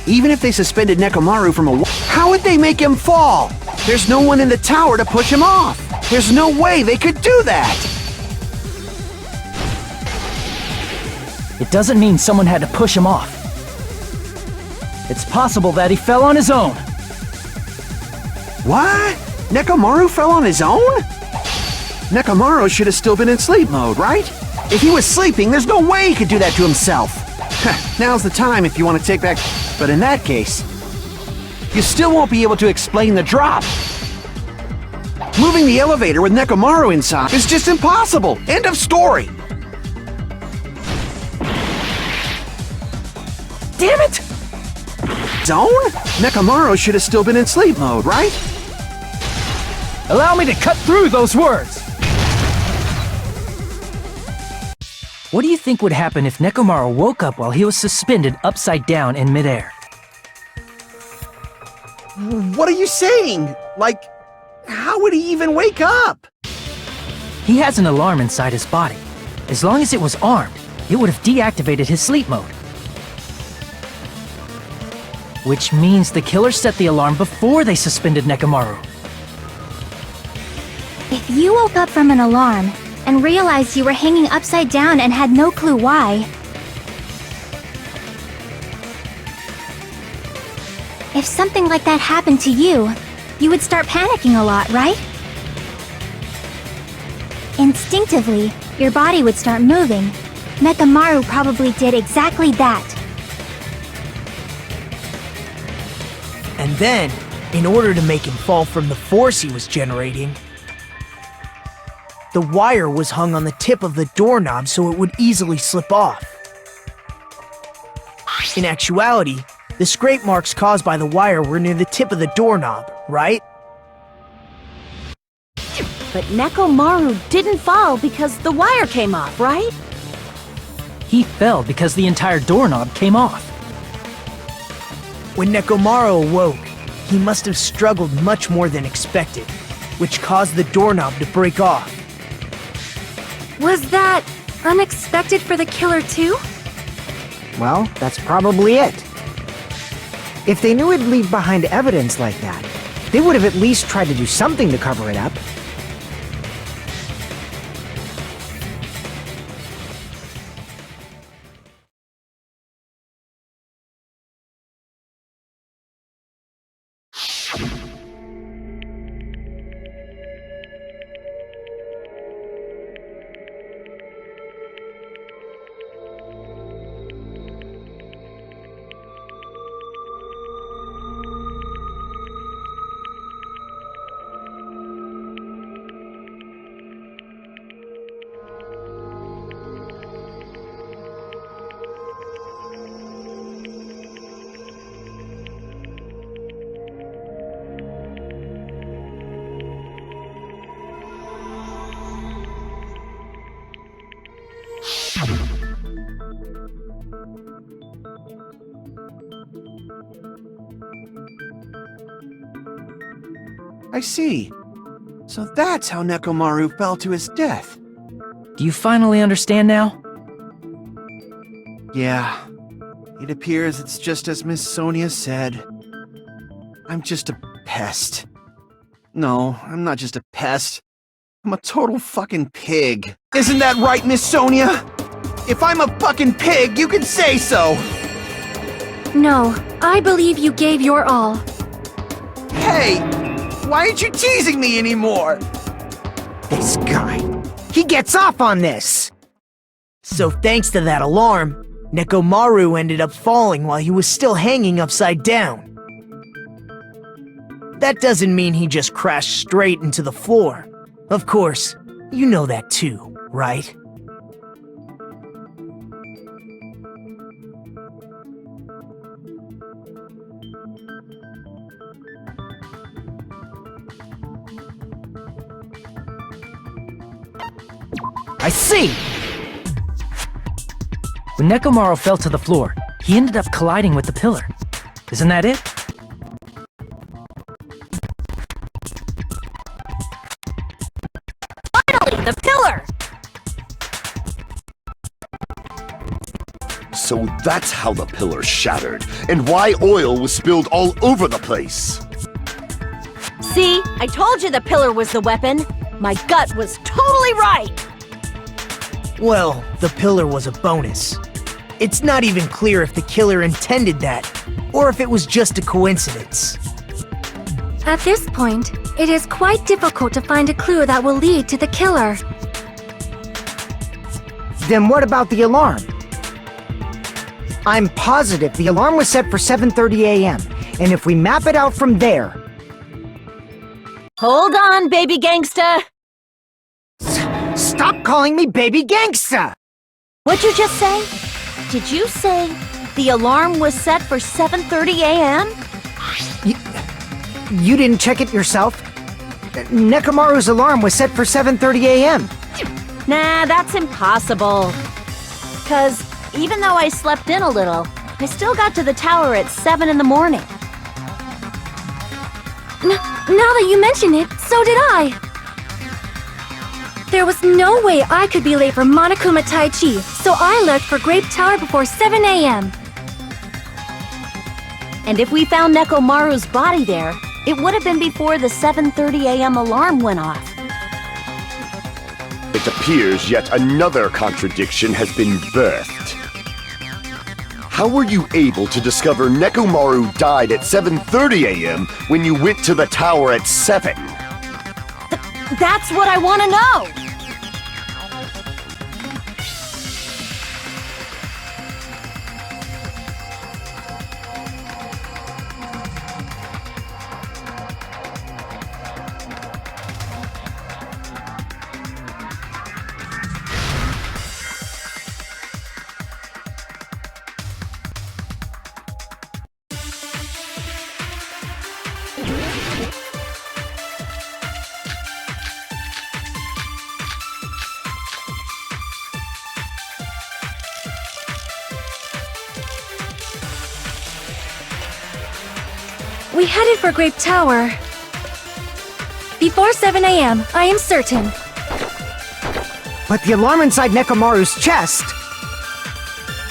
Even if they suspended Nekomaru from a wall, how would they make him fall? There's no one in the tower to push him off. There's no way they could do that. It doesn't mean someone had to push him off. It's possible that he fell on his own. What? Nekomaru fell on his own? Nekomaru should have still been in sleep mode, right? If he was sleeping, there's no way he could do that to himself. Now's the time if you want to take back... But in that case, you still won't be able to explain the drop. Moving the elevator with Nekomaru inside is just impossible. End of story. Damn it! Zone? Nekomaru should have still been in sleep mode, right? Allow me to cut through those words! What do you think would happen if Nekomaru woke up while he was suspended upside down in midair? What are you saying? Like, how would he even wake up? He has an alarm inside his body. As long as it was armed, it would have deactivated his sleep mode. Which means the killer set the alarm before they suspended Nekomaru. If you woke up from an alarm and realized you were hanging upside down and had no clue why, if something like that happened to you, you would start panicking a lot, right? Instinctively, your body would start moving. Nekomaru probably did exactly that. And then, in order to make him fall from the force he was generating, the wire was hung on the tip of the doorknob so it would easily slip off. In actuality, the scrape marks caused by the wire were near the tip of the doorknob, right? But Nekomaru didn't fall because the wire came off, right? He fell because the entire doorknob came off. When Nekomaru awoke, he must have struggled much more than expected, which caused the doorknob to break off. Was that unexpected for the killer too? Well, that's probably it. If they knew it'd leave behind evidence like that, they would have at least tried to do something to cover it up. I see. So that's how Nekomaru fell to his death. Do you finally understand now? Yeah. It appears it's just as Miss Sonia said. I'm just a pest. No, I'm not just a pest. I'm a total fucking pig. Isn't that right, Miss Sonia? If I'm a fucking pig, you can say so! No, I believe you gave your all. Hey! Why aren't you teasing me anymore? This guy. He gets off on this! So thanks to that alarm, Nekomaru ended up falling while he was still hanging upside down. That doesn't mean he just crashed straight into the floor. Of course, you know that too, right? I see! When Nekomaru fell to the floor, he ended up colliding with the pillar. Isn't that it? The pillar! So that's how the pillar shattered, and why oil was spilled all over the place. See, I told you the pillar was the weapon. My gut was totally right. Well, the pillar was a bonus. It's not even clear if the killer intended that, or if it was just a coincidence. At this point, it is quite difficult to find a clue that will lead to the killer. Then what about the alarm? I'm positive the alarm was set for 7:30 a.m., and if we map it out from there... Hold on, baby gangsta. Stop calling me baby gangsta! What'd you just say? Did you say the alarm was set for 7:30 a.m.? You didn't check it yourself? Nekomaru's alarm was set for 7:30 a.m. Nah, that's impossible. 'Cause even though I slept in a little, I still got to the tower at 7 in the morning. Now that you mention it, so did I! There was no way I could be late for Monokuma Tai Chi, so I left for Grape Tower before 7 a.m. And if we found Nekomaru's body there, it would have been before the 7:30 a.m. alarm went off. It appears yet another contradiction has been birthed. How were you able to discover Nekomaru died at 7:30 a.m. when you went to the tower at 7? That's what I want to know! We headed for Grape Tower. Before 7 a.m., I am certain. But the alarm inside Nekomaru's chest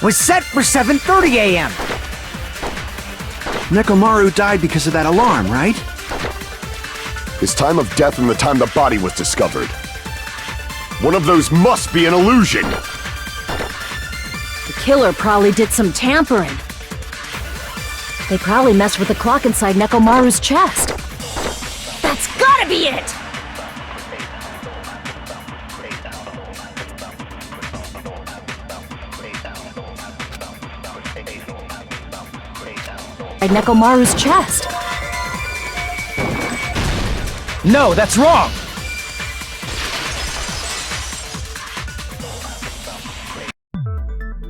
was set for 7:30 a.m. Nekomaru died because of that alarm, right? His time of death and the time the body was discovered. One of those must be an illusion! The killer probably did some tampering. They probably messed with the clock inside Nekomaru's chest. That's gotta be it! At Nekomaru's chest. No, that's wrong!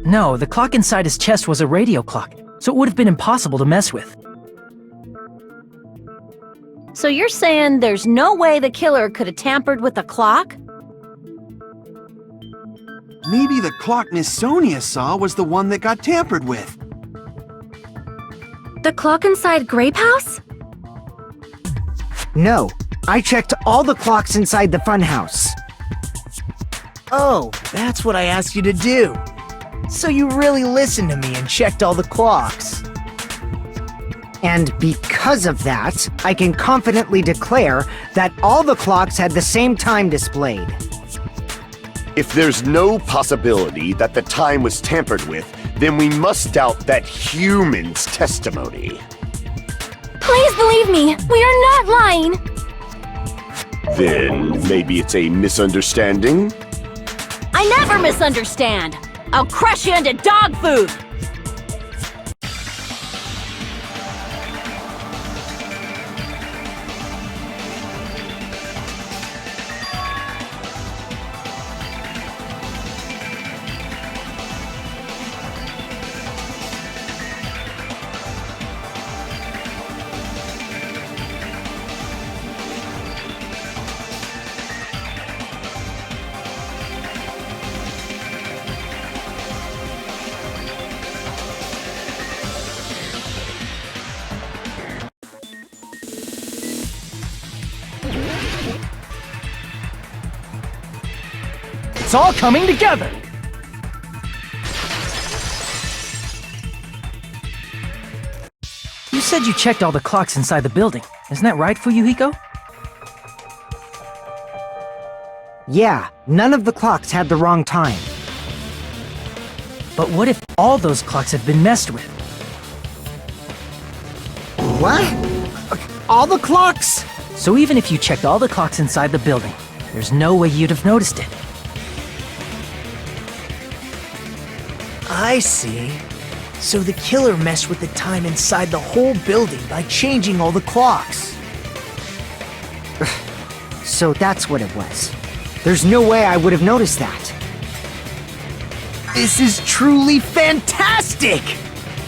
No, the clock inside his chest was a radio clock, so it would have been impossible to mess with. So you're saying there's no way the killer could have tampered with the clock? Maybe the clock Miss Sonia saw was the one that got tampered with. The clock inside Grape House? No, I checked all the clocks inside the funhouse. Oh, that's what I asked you to do. So you really listened to me and checked all the clocks. And because of that, I can confidently declare that all the clocks had the same time displayed. If there's no possibility that the time was tampered with, then we must doubt that human's testimony. Please believe me, we are not lying! Then maybe it's a misunderstanding? I never misunderstand! I'll crush you into dog food! It's all coming together! You said you checked all the clocks inside the building. Isn't that right, Fuyuhiko? Yeah, none of the clocks had the wrong time. But what if all those clocks have been messed with? What? All the clocks? So even if you checked all the clocks inside the building, there's no way you'd have noticed it. I see. So the killer messed with the time inside the whole building by changing all the clocks. So that's what it was. There's no way I would have noticed that. This is truly fantastic!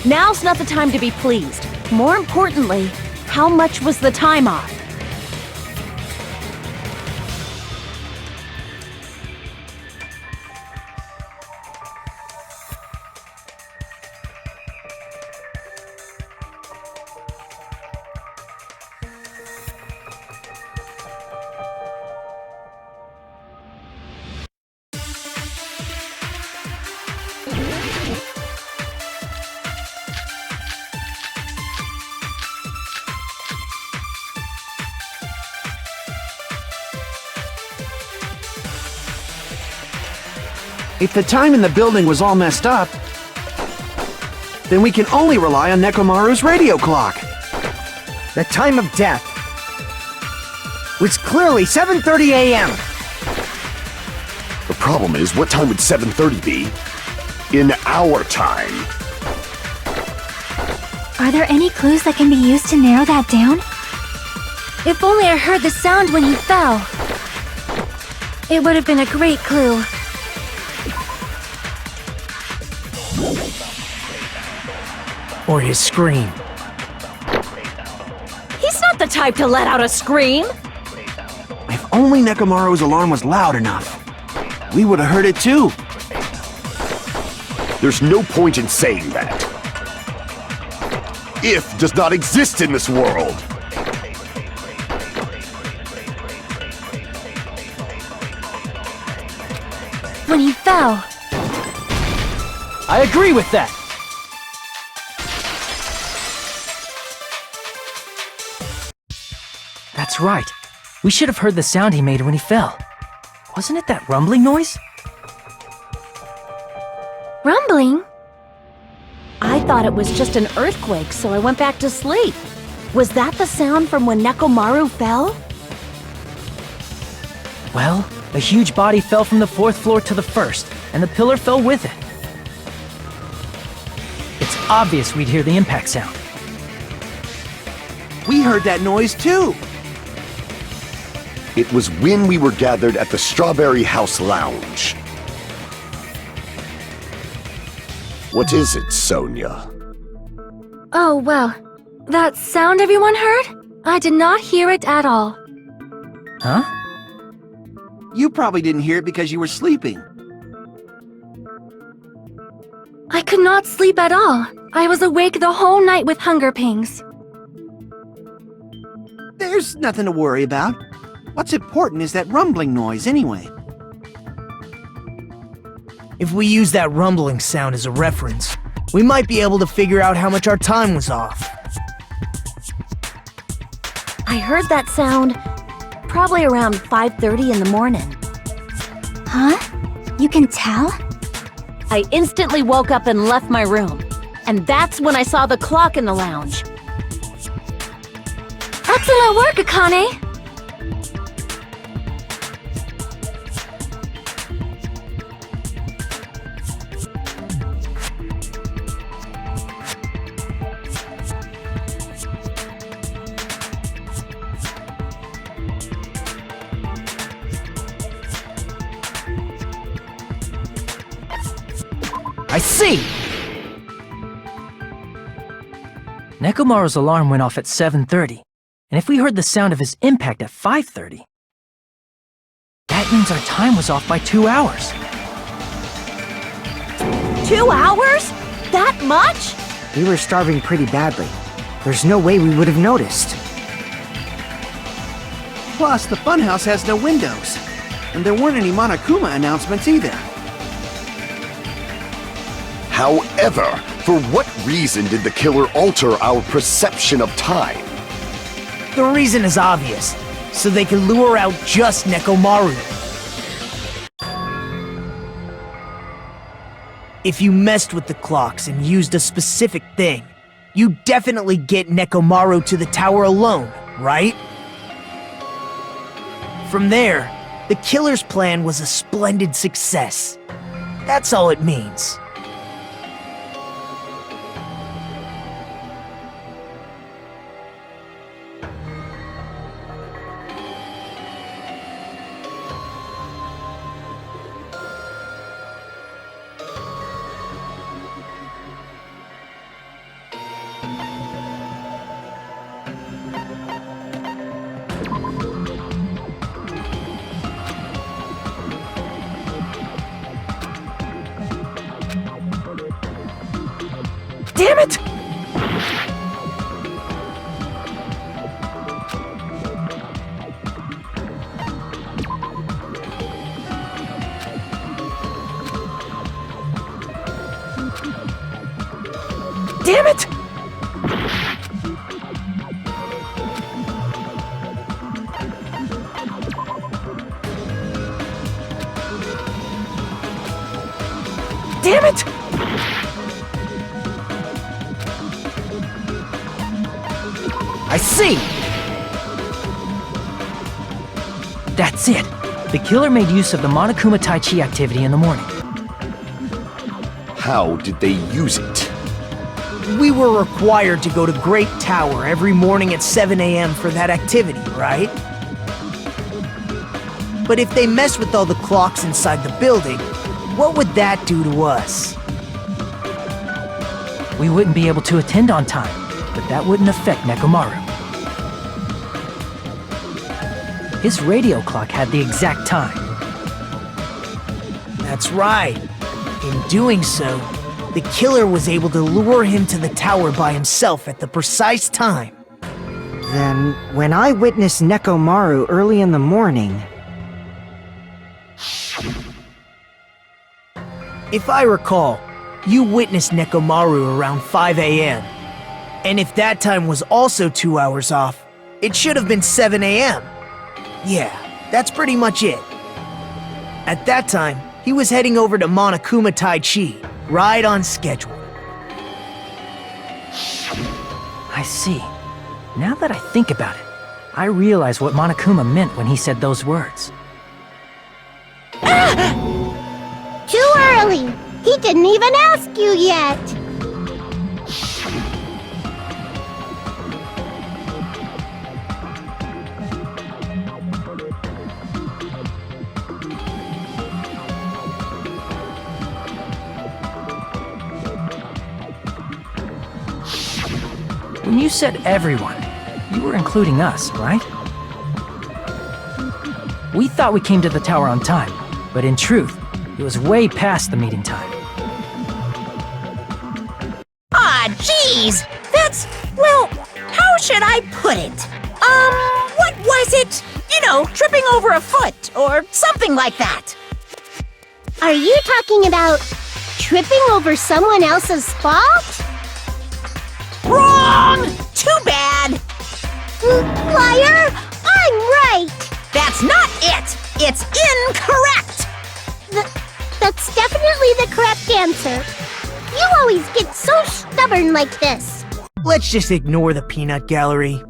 Now's not the time to be pleased. More importantly, how much was the time off? If the time in the building was all messed up, then we can only rely on Nekomaru's radio clock. The time of death was clearly 7:30 a.m. The problem is, what time would 7:30 be? In our time. Are there any clues that can be used to narrow that down? If only I heard the sound when he fell. It would have been a great clue. Or his scream. He's not the type to let out a scream! If only Nekomaru's alarm was loud enough, we would have heard it too. There's no point in saying that. If does not exist in this world. When he fell. I agree with that! That's right. We should have heard the sound he made when he fell. Wasn't it that rumbling noise? Rumbling? I thought it was just an earthquake, so I went back to sleep. Was that the sound from when Nekomaru fell? Well, a huge body fell from the 4th floor to the 1st, and the pillar fell with it. It's obvious we'd hear the impact sound. We heard that noise too. It was when we were gathered at the Strawberry House Lounge. What is it, Sonia? Oh, well. That sound everyone heard? I did not hear it at all. Huh? You probably didn't hear it because you were sleeping. I could not sleep at all. I was awake the whole night with hunger pangs. There's nothing to worry about. What's important is that rumbling noise anyway. If we use that rumbling sound as a reference, we might be able to figure out how much our time was off. I heard that sound probably around 5:30 in the morning. Huh? You can tell? I instantly woke up and left my room. And that's when I saw the clock in the lounge. Excellent work, Akane! I see! Nekomaru's alarm went off at 7:30, and if we heard the sound of his impact at 5:30, that means our time was off by 2 hours. 2 hours? That much? We were starving pretty badly. There's no way we would have noticed. Plus, the funhouse has no windows. And there weren't any Monokuma announcements either. However, for what reason did the killer alter our perception of time? The reason is obvious. So they can lure out just Nekomaru. If you messed with the clocks and used a specific thing, you definitely get Nekomaru to the tower alone, right? From there, the killer's plan was a splendid success. That's all it means. Damn it! Damn it! Damn it! I see! That's it. The killer made use of the Monokuma Tai Chi activity in the morning. How did they use it? We were required to go to Great Tower every morning at 7 a.m. for that activity, right? But if they mess with all the clocks inside the building, what would that do to us? We wouldn't be able to attend on time, but that wouldn't affect Nekomaru. His radio clock had the exact time. That's right. In doing so, the killer was able to lure him to the tower by himself at the precise time. Then, when I witnessed Nekomaru early in the morning... If I recall, you witnessed Nekomaru around 5 a.m. And if that time was also 2 hours off, it should have been 7 a.m. Yeah, that's pretty much it. At that time, he was heading over to Monokuma Tai Chi, right on schedule. I see. Now that I think about it, I realize what Monokuma meant when he said those words. Too early! He didn't even ask you yet! When you said everyone, you were including us, right? We thought we came to the tower on time, but in truth, it was way past the meeting time. Ah, jeez! That's, well, how should I put it? What was it? You know, tripping over a foot, or something like that. Are you talking about tripping over someone else's fault? Wrong! Too bad! Liar! I'm right! That's not it! It's incorrect! the correct answer. You always get so stubborn like this. Let's just ignore the peanut gallery.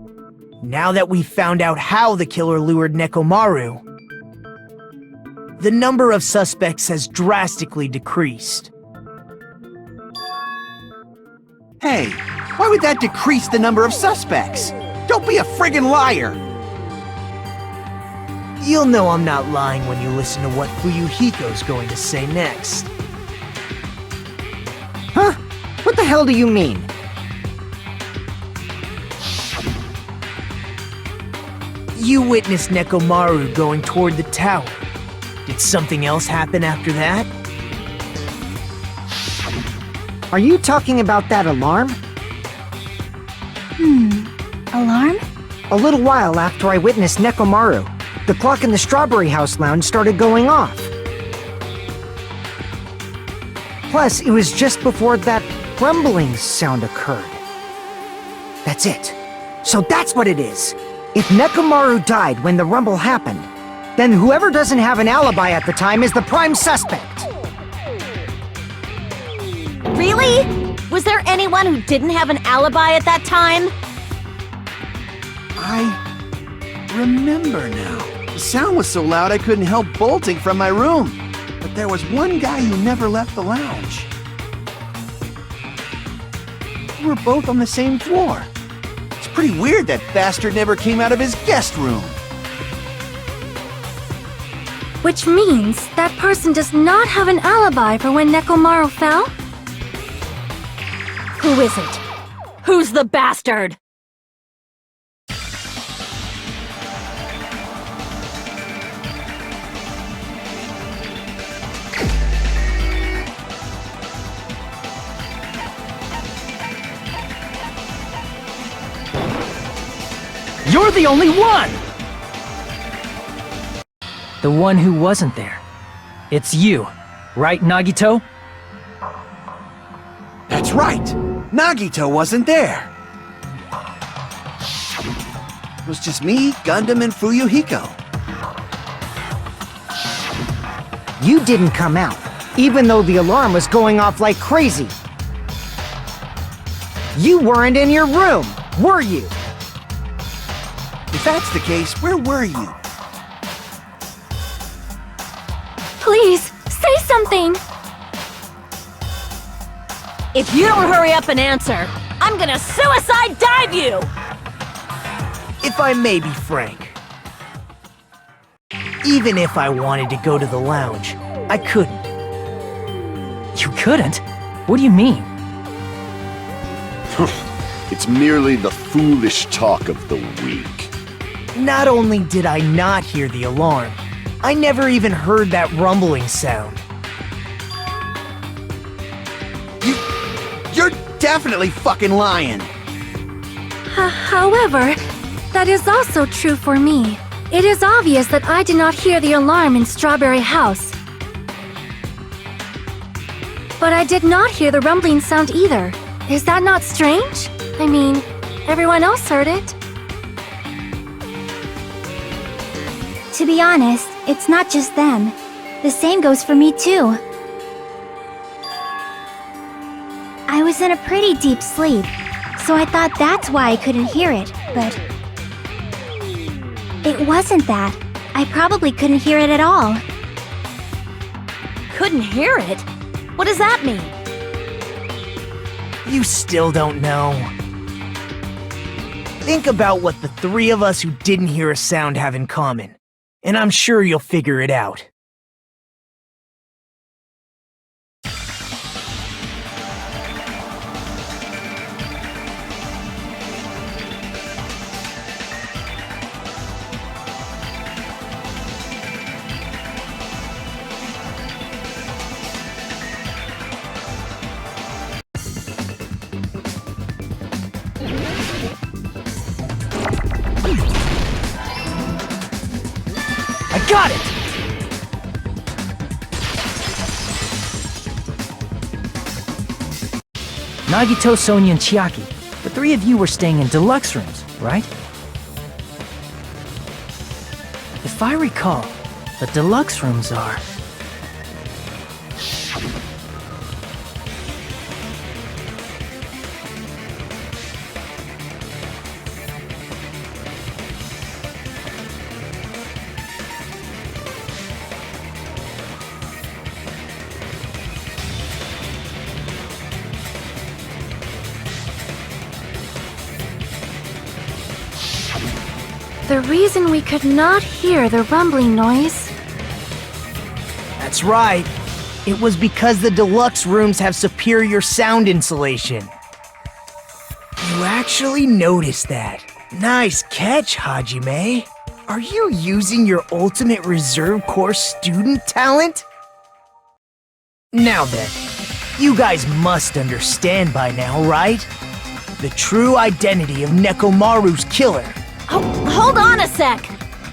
Now that we've found out how the killer lured Nekomaru, the number of suspects has drastically decreased. Hey, why would that decrease the number of suspects? Don't be a friggin' liar! You'll know I'm not lying when you listen to what Fuyuhiko's going to say next. Huh? What the hell do you mean? You witnessed Nekomaru going toward the tower. Did something else happen after that? Are you talking about that alarm? Alarm? A little while after I witnessed Nekomaru, the clock in the Strawberry House lounge started going off. Plus, it was just before that rumbling sound occurred. That's it. So that's what it is. If Nekomaru died when the rumble happened, then whoever doesn't have an alibi at the time is the prime suspect. Really? Was there anyone who didn't have an alibi at that time? I remember now. The sound was so loud I couldn't help bolting from my room. But there was one guy who never left the lounge. We were both on the same floor. It's pretty weird that bastard never came out of his guest room. Which means that person does not have an alibi for when Nekomaru fell? Who is it? Who's the bastard? You're the only one! The one who wasn't there. It's you, right, Nagito? That's right. Nagito wasn't there. It was just me, Gundham, and Fuyuhiko. You didn't come out, even though the alarm was going off like crazy. You weren't in your room, were you? If that's the case, where were you? Please, say something! If you don't hurry up and answer, I'm gonna suicide dive you! If I may be frank, even if I wanted to go to the lounge, I couldn't. You couldn't? What do you mean? It's merely the foolish talk of the weak. Not only did I not hear the alarm, I never even heard that rumbling sound. You're definitely fucking lying. However, that is also true for me. It is obvious that I did not hear the alarm in Strawberry House. But I did not hear the rumbling sound either. Is that not strange? I mean, everyone else heard it. To be honest, it's not just them. The same goes for me too. I was in a pretty deep sleep, so I thought that's why I couldn't hear it, but it wasn't that. I probably couldn't hear it at all. Couldn't hear it? What does that mean? You still don't know. Think about what the three of us who didn't hear a sound have in common, and I'm sure you'll figure it out. I got it! Nagito, Sonia, and Chiaki. The three of you were staying in deluxe rooms, right? If I recall, the deluxe rooms are... the reason we could not hear the rumbling noise. That's right. It was because the deluxe rooms have superior sound insulation. You actually noticed that. Nice catch, Hajime. Are you using your ultimate reserve corps student talent? Now then, you guys must understand by now, right? The true identity of Nekomaru's killer. Oh, hold on a sec!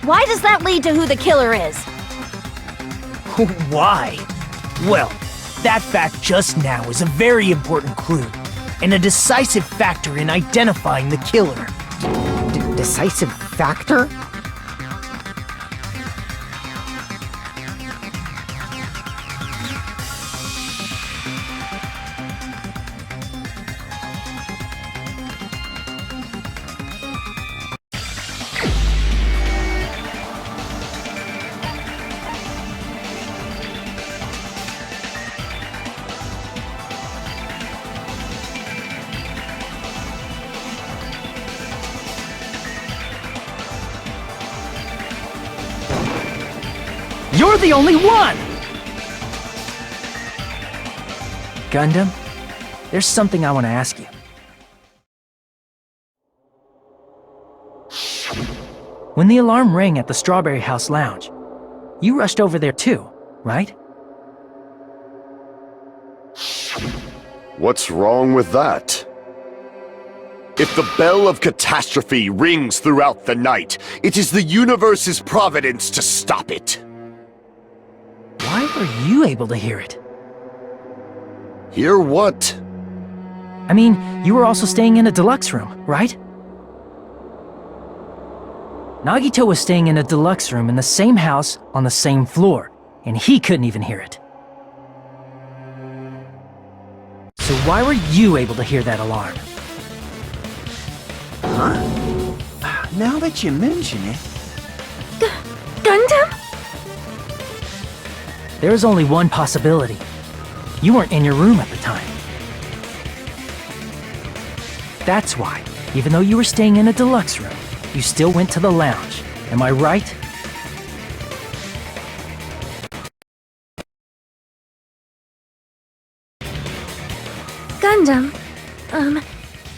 Why does that lead to who the killer is? Why? Well, that fact just now is a very important clue, and a decisive factor in identifying the killer. Decisive factor? You're the only one! Gundam, there's something I want to ask you. When the alarm rang at the Strawberry House Lounge, you rushed over there too, right? What's wrong with that? If the bell of catastrophe rings throughout the night, it is the universe's providence to stop it. Why were you able to hear it? Hear what? I mean, you were also staying in a deluxe room, right? Nagito was staying in a deluxe room in the same house on the same floor, and he couldn't even hear it. So why were you able to hear that alarm? Huh? Now that you mention it... Gundam? There is only one possibility. You weren't in your room at the time. That's why, even though you were staying in a deluxe room, you still went to the lounge. Am I right? Gundam,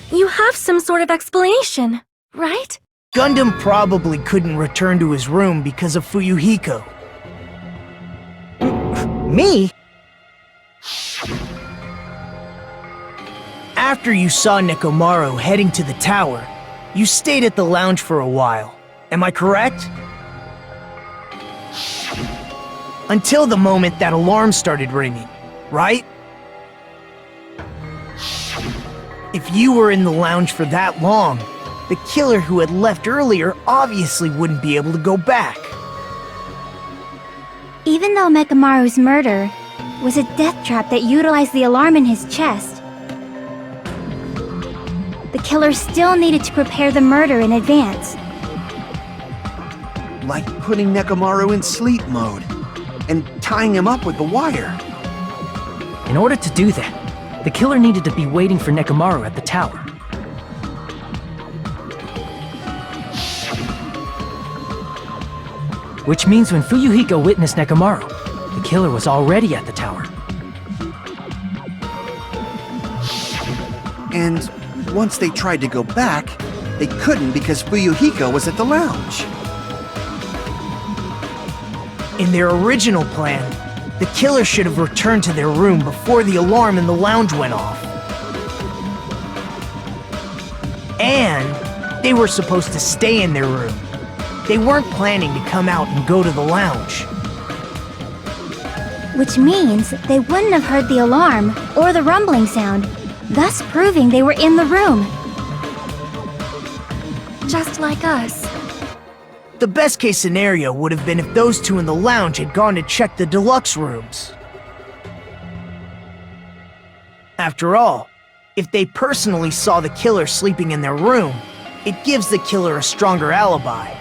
you have some sort of explanation, right? Gundam probably couldn't return to his room because of Fuyuhiko. Me? After you saw Nekomaru heading to the tower, you stayed at the lounge for a while. Am I correct? Until the moment that alarm started ringing, right? If you were in the lounge for that long, the killer who had left earlier obviously wouldn't be able to go back. Even though Mekamaru's murder was a death trap that utilized the alarm in his chest, the killer still needed to prepare the murder in advance. Like putting Nekomaru in sleep mode and tying him up with the wire. In order to do that, the killer needed to be waiting for Nekomaru at the tower. Which means when Fuyuhiko witnessed Nekomaru, the killer was already at the tower. And once they tried to go back, they couldn't because Fuyuhiko was at the lounge. In their original plan, the killer should have returned to their room before the alarm in the lounge went off. And they were supposed to stay in their room. They weren't planning to come out and go to the lounge. Which means they wouldn't have heard the alarm or the rumbling sound, thus proving they were in the room. Just like us. The best case scenario would have been if those two in the lounge had gone to check the deluxe rooms. After all, if they personally saw the killer sleeping in their room, it gives the killer a stronger alibi.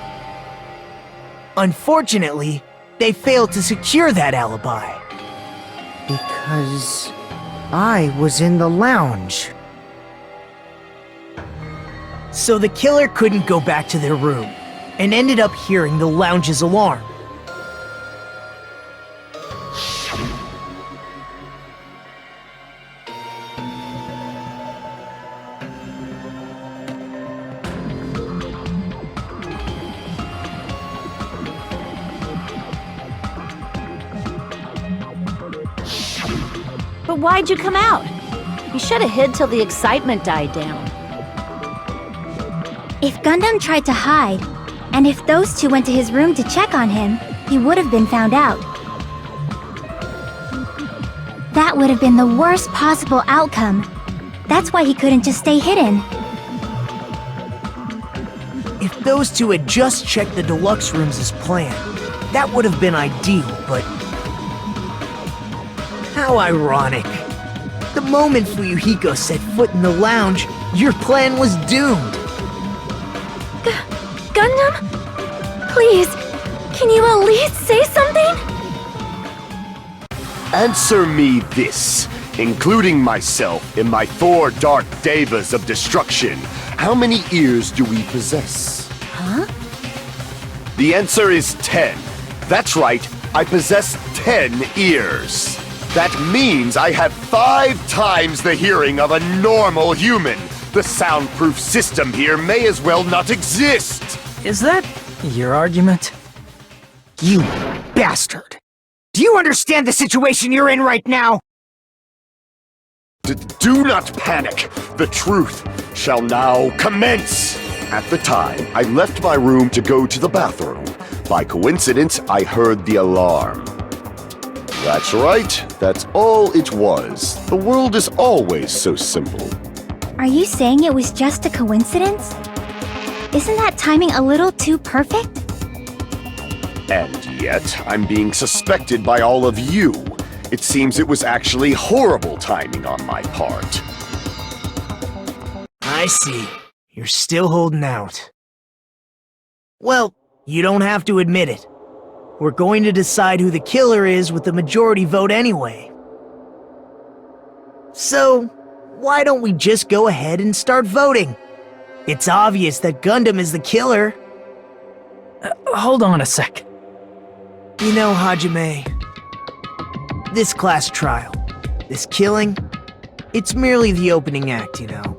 Unfortunately, they failed to secure that alibi. Because I was in the lounge. So the killer couldn't go back to their room. and ended up hearing the lounge's alarm. But why'd you come out? You should have hid till the excitement died down. If Gundam tried to hide, and if those two went to his room to check on him, he would have been found out. That would have been the worst possible outcome. That's why he couldn't just stay hidden. If those two had just checked the deluxe rooms as planned, that would have been ideal, but... How ironic. The moment Fuyuhiko set foot in the lounge, your plan was doomed. Gundam? Please, can you at least say something? Answer me this, including myself in my 4 dark devas of destruction. How many ears do we possess? Huh? The answer is 10. That's right, I possess 10 ears. That means I have 5 times the hearing of a normal human. The soundproof system here may as well not exist. Is that your argument? You bastard! Do you understand the situation you're in right now? Do not panic. The truth shall now commence. At the time, I left my room to go to the bathroom. By coincidence, I heard the alarm. That's right. That's all it was. The world is always so simple. Are you saying it was just a coincidence? Isn't that timing a little too perfect? And yet, I'm being suspected by all of you. It seems it was actually horrible timing on my part. I see. You're still holding out. Well, you don't have to admit it. We're going to decide who the killer is with the majority vote anyway. So, why don't we just go ahead and start voting? It's obvious that Gundam is the killer. Hold on a sec. You know, Hajime, this class trial, this killing, it's merely the opening act, you know.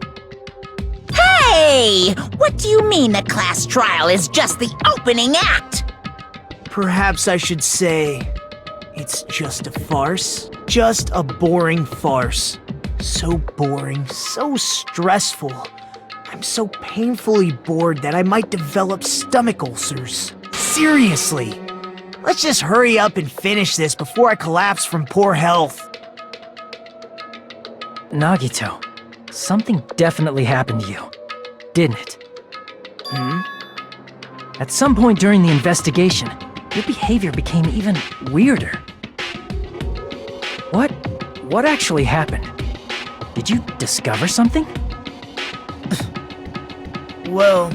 Hey! What do you mean the class trial is just the opening act? Perhaps I should say, it's just a farce. Just a boring farce. So boring, so stressful. I'm so painfully bored that I might develop stomach ulcers. Seriously! Let's just hurry up and finish this before I collapse from poor health. Nagito, something definitely happened to you, didn't it? At some point during the investigation, your behavior became even weirder. What actually happened? Did you discover something? Well,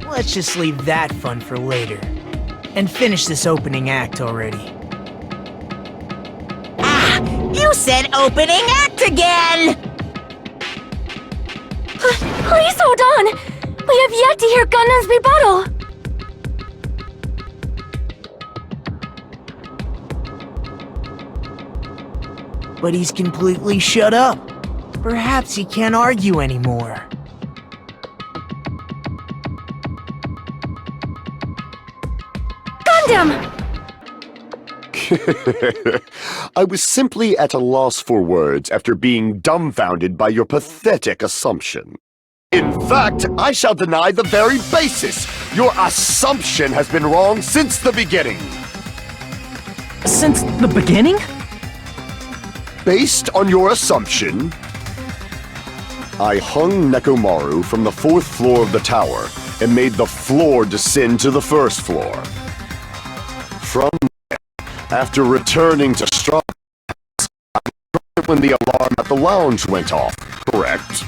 let's just leave that fun for later. And finish this opening act already. Ah! You said opening act again! Please hold on! We have yet to hear Gundam's rebuttal! But he's completely shut up. Perhaps he can't argue anymore. Gundam! I was simply at a loss for words after being dumbfounded by your pathetic assumption. In fact, I shall deny the very basis. Your assumption has been wrong since the beginning. Since the beginning? Based on your assumption, I hung Nekomaru from the 4th floor of the tower and made the floor descend to the 1st floor. From there, after returning to Straw House, I when the alarm at the lounge went off, correct?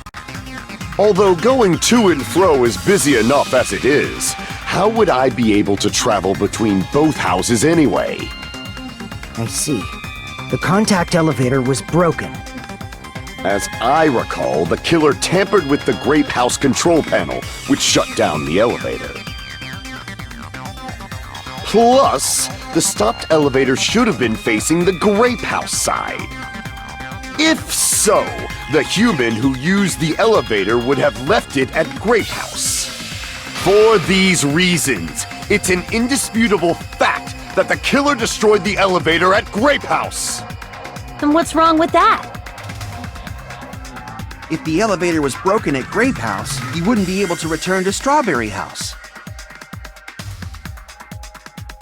Although going to and fro is busy enough as it is, how would I be able to travel between both houses anyway? I see. The contact elevator was broken. As I recall, the killer tampered with the Grape House control panel, which shut down the elevator. Plus, the stopped elevator should have been facing the grape house side. If so, the human who used the elevator would have left it at Grape House. For these reasons, it's an indisputable fact that the killer destroyed the elevator at Grape House. And what's wrong with that? If the elevator was broken at Grape House, he wouldn't be able to return to Strawberry House.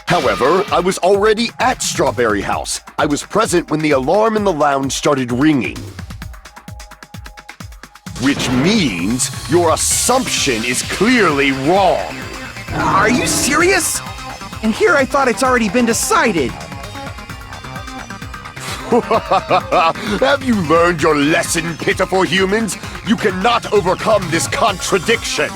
However, I was already at Strawberry House. I was present when the alarm in the lounge started ringing. Which means your assumption is clearly wrong. Are you serious? And here I thought it's already been decided. Have you learned your lesson, pitiful humans? You cannot overcome this contradiction.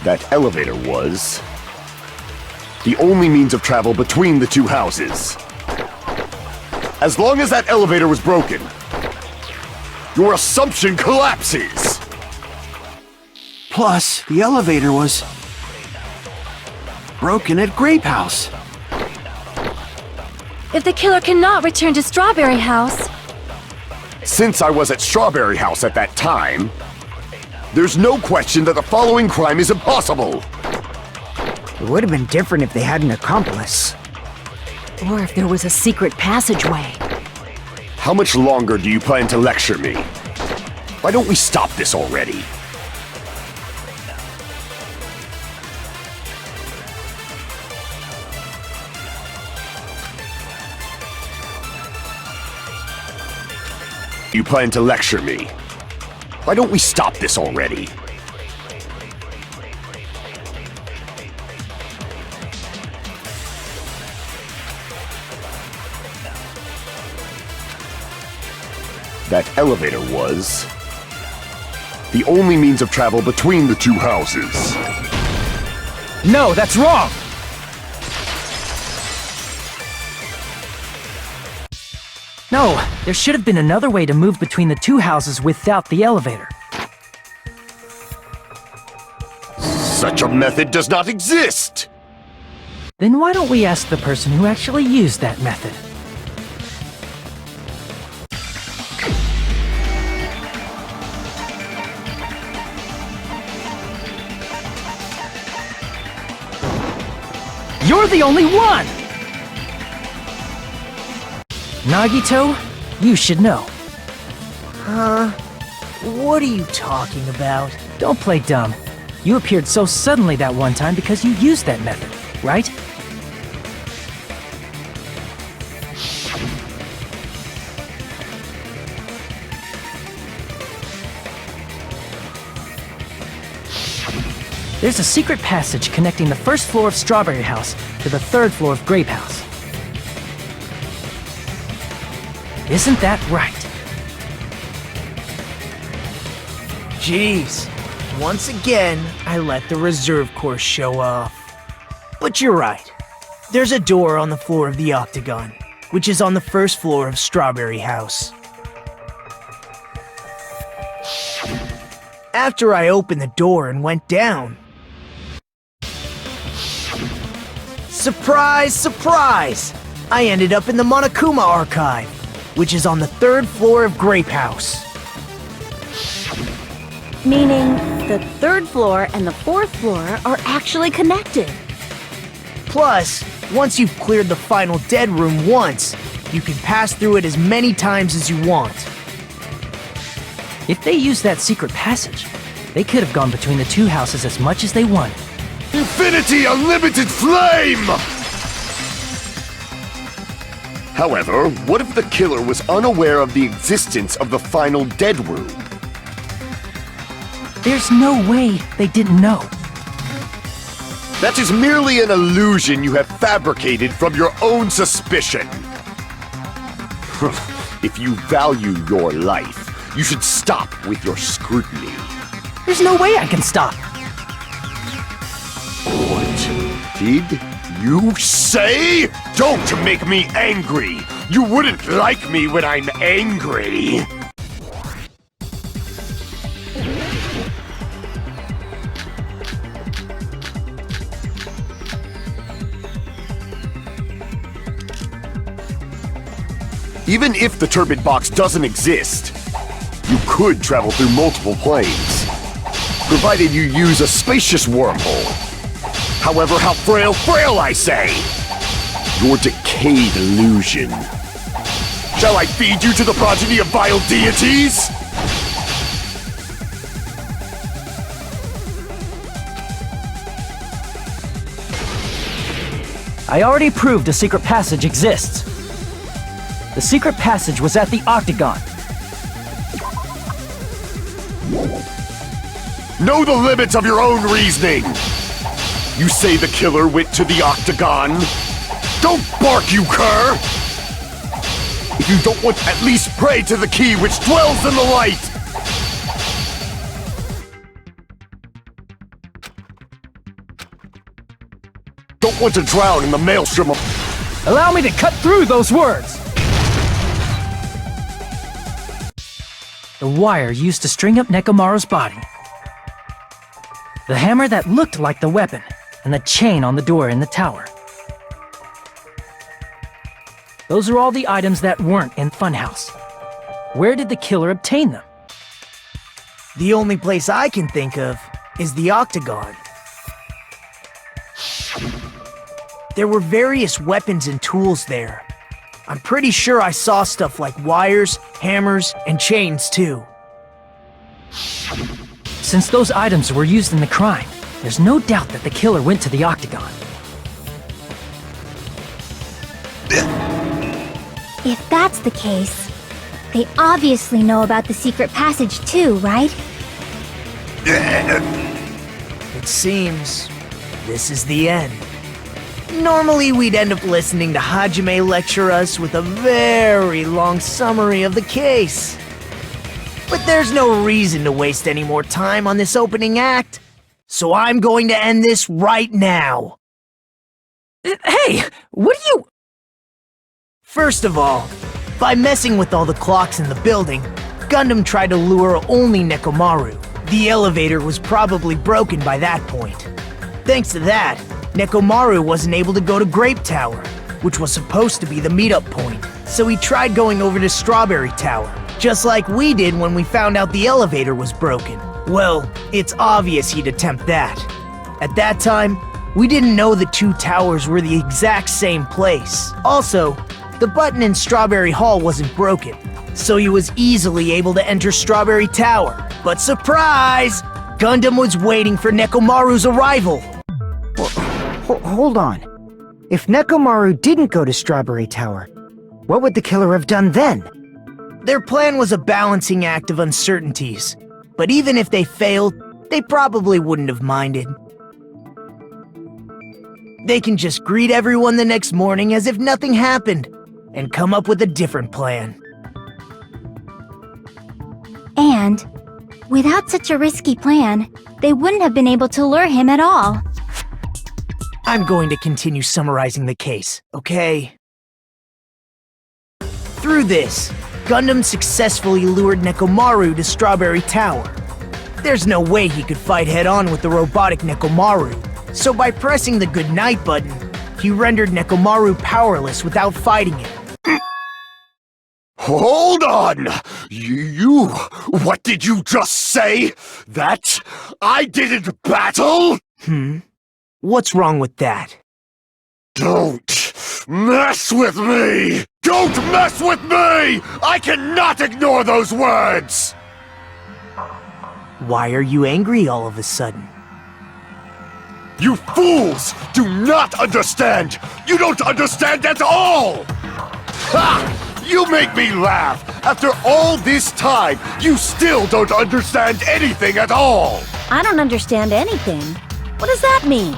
That elevator was the only means of travel between the two houses. As long as that elevator was broken, your assumption collapses. Plus, the elevator was broken at Grape House. If the killer cannot return to Strawberry House, Since I was at Strawberry House at that time, there's no question that the following crime is impossible. It would have been different if they had an accomplice. Or if there was a secret passageway. How much longer do you plan to lecture me? Why don't we stop this already? You plan to lecture me? Why don't we stop this already? That elevator was the only means of travel between the two houses. No, that's wrong! No, there should have been another way to move between the two houses without the elevator. Such a method does not exist! Then why don't we ask the person who actually used that method? You're the only one! Nagito, you should know. What are you talking about? Don't play dumb. You appeared so suddenly that one time because you used that method, right? There's a secret passage connecting the first floor of Strawberry House to the third floor of Grape House. Isn't that right? Jeez. Once again, I let the reserve course show off. But you're right. There's a door on the floor of the Octagon, which is on the first floor of Strawberry House. After I opened the door and went down... Surprise, surprise! I ended up in the Monokuma Archive, which is on the third floor of Grape House. Meaning, the third floor and the fourth floor are actually connected. Plus, once you've cleared the final dead room once, you can pass through it as many times as you want. If they used that secret passage, they could have gone between the two houses as much as they wanted. Infinity Unlimited Flame! However, what if the killer was unaware of the existence of the final dead room? There's no way they didn't know. That is merely an illusion you have fabricated from your own suspicion. If you value your life, you should stop with your scrutiny. There's no way I can stop. What did you say? Don't make me angry! You wouldn't like me when I'm angry! Even if the turbid box doesn't exist, you could travel through multiple planes, provided you use a spacious wormhole. However, how frail I say! Your decayed illusion. Shall I feed you to the progeny of vile deities? I already proved a secret passage exists. The secret passage was at the Octagon. Know the limits of your own reasoning! You say the killer went to the Octagon? Don't bark, you cur! If you don't want, at least pray to the key which dwells in the light! Don't want to drown in the maelstrom of... Allow me to cut through those words! The wire used to string up Nekomaru's body. The hammer that looked like the weapon, and the chain on the door in the tower. Those are all the items that weren't in Funhouse. Where did the killer obtain them? The only place I can think of is the Octagon. There were various weapons and tools there. I'm pretty sure I saw stuff like wires, hammers, and chains too. Since those items were used in the crime, there's no doubt that the killer went to the Octagon. If that's the case, they obviously know about the secret passage too, right? It seems this is the end. Normally we'd end up listening to Hajime lecture us with a very long summary of the case. But there's no reason to waste any more time on this opening act, so I'm going to end this right now. Hey, what are you... First of all, by messing with all the clocks in the building, Gundham tried to lure only Nekomaru. The elevator was probably broken by that point. Thanks to that, Nekomaru wasn't able to go to Grape Tower, which was supposed to be the meetup point, so he tried going over to Strawberry Tower, just like we did when we found out the elevator was broken. Well, it's obvious he'd attempt that. At that time, we didn't know the two towers were the exact same place. Also, the button in Strawberry Hall wasn't broken, so he was easily able to enter Strawberry Tower. But surprise! Gundham was waiting for Nekomaru's arrival. Hold on. If Nekomaru didn't go to Strawberry Tower, what would the killer have done then? Their plan was a balancing act of uncertainties, but even if they failed, they probably wouldn't have minded. They can just greet everyone the next morning as if nothing happened, and come up with a different plan. And, without such a risky plan, they wouldn't have been able to lure him at all. I'm going to continue summarizing the case, okay? Through this, Gundham successfully lured Nekomaru to Strawberry Tower. There's no way he could fight head-on with the robotic Nekomaru, so by pressing the goodnight button, he rendered Nekomaru powerless without fighting him. Hold on! What did you just say? That I didn't battle? What's wrong with that? Don't mess with me! Don't mess with me! I cannot ignore those words! Why are you angry all of a sudden? You fools do not understand! You don't understand at all! Ha! You make me laugh! After all this time, you still don't understand anything at all! I don't understand anything. What does that mean?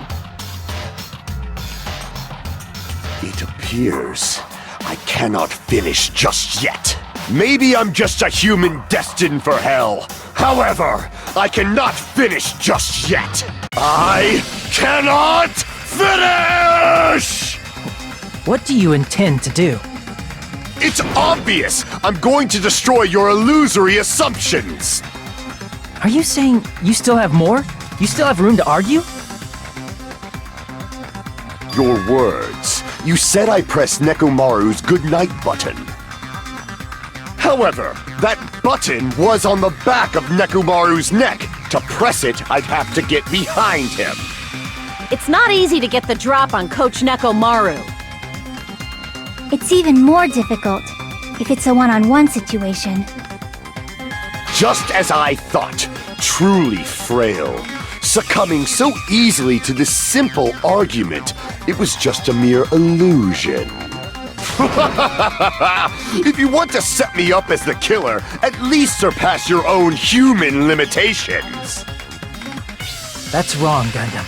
appears I cannot finish just yet. Maybe I'm just a human destined for hell. However, I cannot finish just yet. I cannot finish! What do you intend to do? It's obvious! I'm going to destroy your illusory assumptions! Are you saying you still have more? You still have room to argue? Your words. You said I pressed Nekomaru's goodnight button. However, that button was on the back of Nekomaru's neck. To press it, I'd have to get behind him. It's not easy to get the drop on Coach Nekomaru. It's even more difficult if it's a one-on-one situation. Just as I thought, truly frail. Succumbing so easily to this simple argument, it was just a mere illusion. If you want to set me up as the killer, at least surpass your own human limitations. That's wrong, Gundam.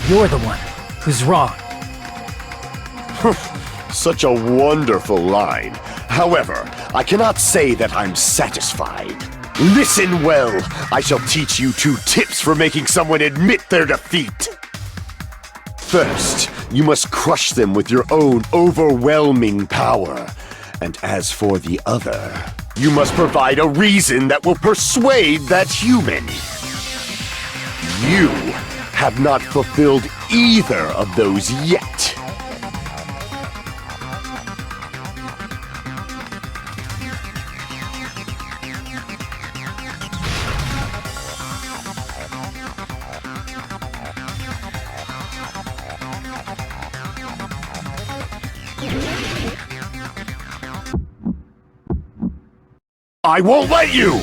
You're the one who's wrong. Such a wonderful line. However, I cannot say that I'm satisfied. Listen well. I shall teach you 2 tips for making someone admit their defeat. First, you must crush them with your own overwhelming power. And as for the other, you must provide a reason that will persuade that human. You have not fulfilled either of those yet. I won't let you!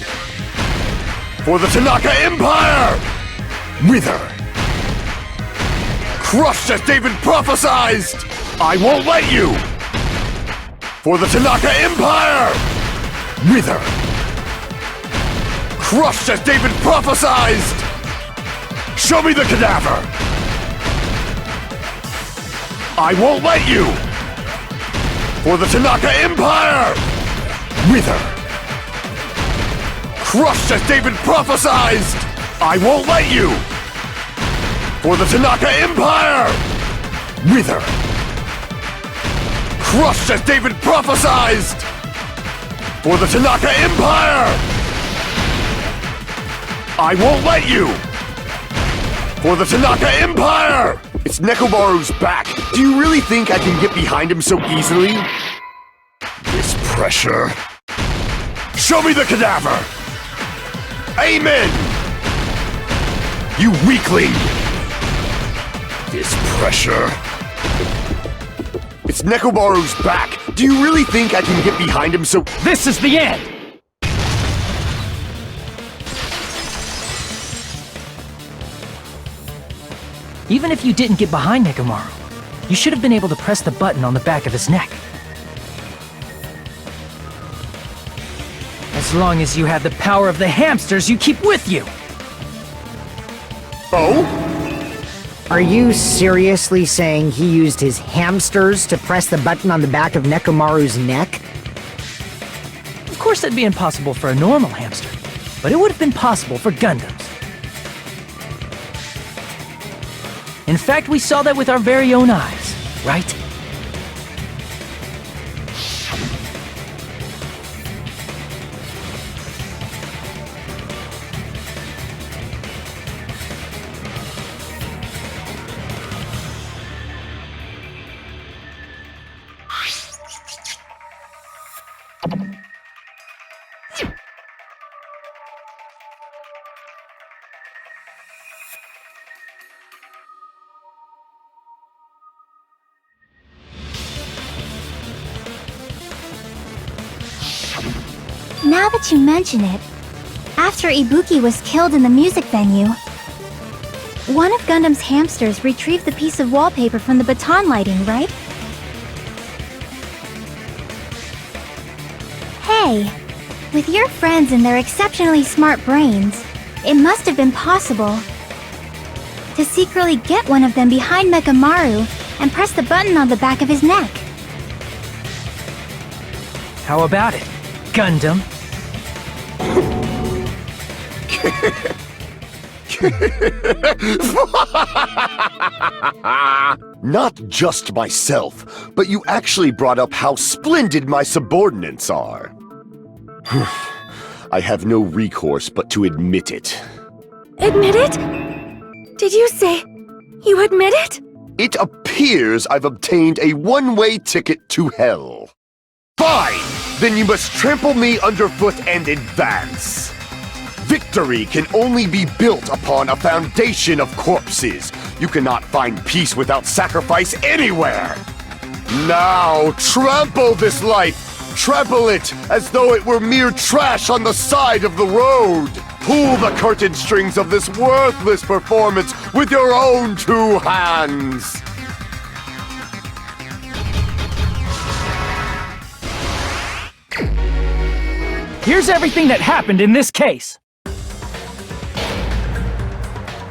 For the Tanaka Empire! Wither! Crushed as David prophesied! I won't let you! For the Tanaka Empire! Wither! Crushed as David prophesied! Show me the cadaver! I won't let you! For the Tanaka Empire! Wither! Crushed as David prophesied! I won't let you! For the Tanaka Empire! Wither! Crushed as David prophesied! For the Tanaka Empire! I won't let you! For the Tanaka Empire! It's Nekomaru's back. Do you really think I can get behind him so easily? This pressure. Show me the cadaver! Amen! You weakling! This pressure. It's Nekomaru's back. Do you really think I can get behind him so— This is the end! Even if you didn't get behind Nekomaru, you should have been able to press the button on the back of his neck. As long as you have the power of the hamsters you keep with you! Oh? Are you seriously saying he used his hamsters to press the button on the back of Nekomaru's neck? Of course that'd be impossible for a normal hamster, but it would have been possible for Gundams. In fact, we saw that with our very own eyes, right? Now that you mention it, after Ibuki was killed in the music venue, one of Gundam's hamsters retrieved the piece of wallpaper from the baton lighting, right? Hey, with your friends and their exceptionally smart brains, it must have been possible to secretly get one of them behind Nekomaru and press the button on the back of his neck. How about it, Gundam? Not just myself, but you actually brought up how splendid my subordinates are. I have no recourse but to admit it. Admit it? Did you say you admit it? It appears I've obtained a one-way ticket to hell. Fine! Then you must trample me underfoot and advance. Victory can only be built upon a foundation of corpses. You cannot find peace without sacrifice anywhere. Now, trample this life. Trample it as though it were mere trash on the side of the road. Pull the curtain strings of this worthless performance with your own two hands. Here's everything that happened in this case.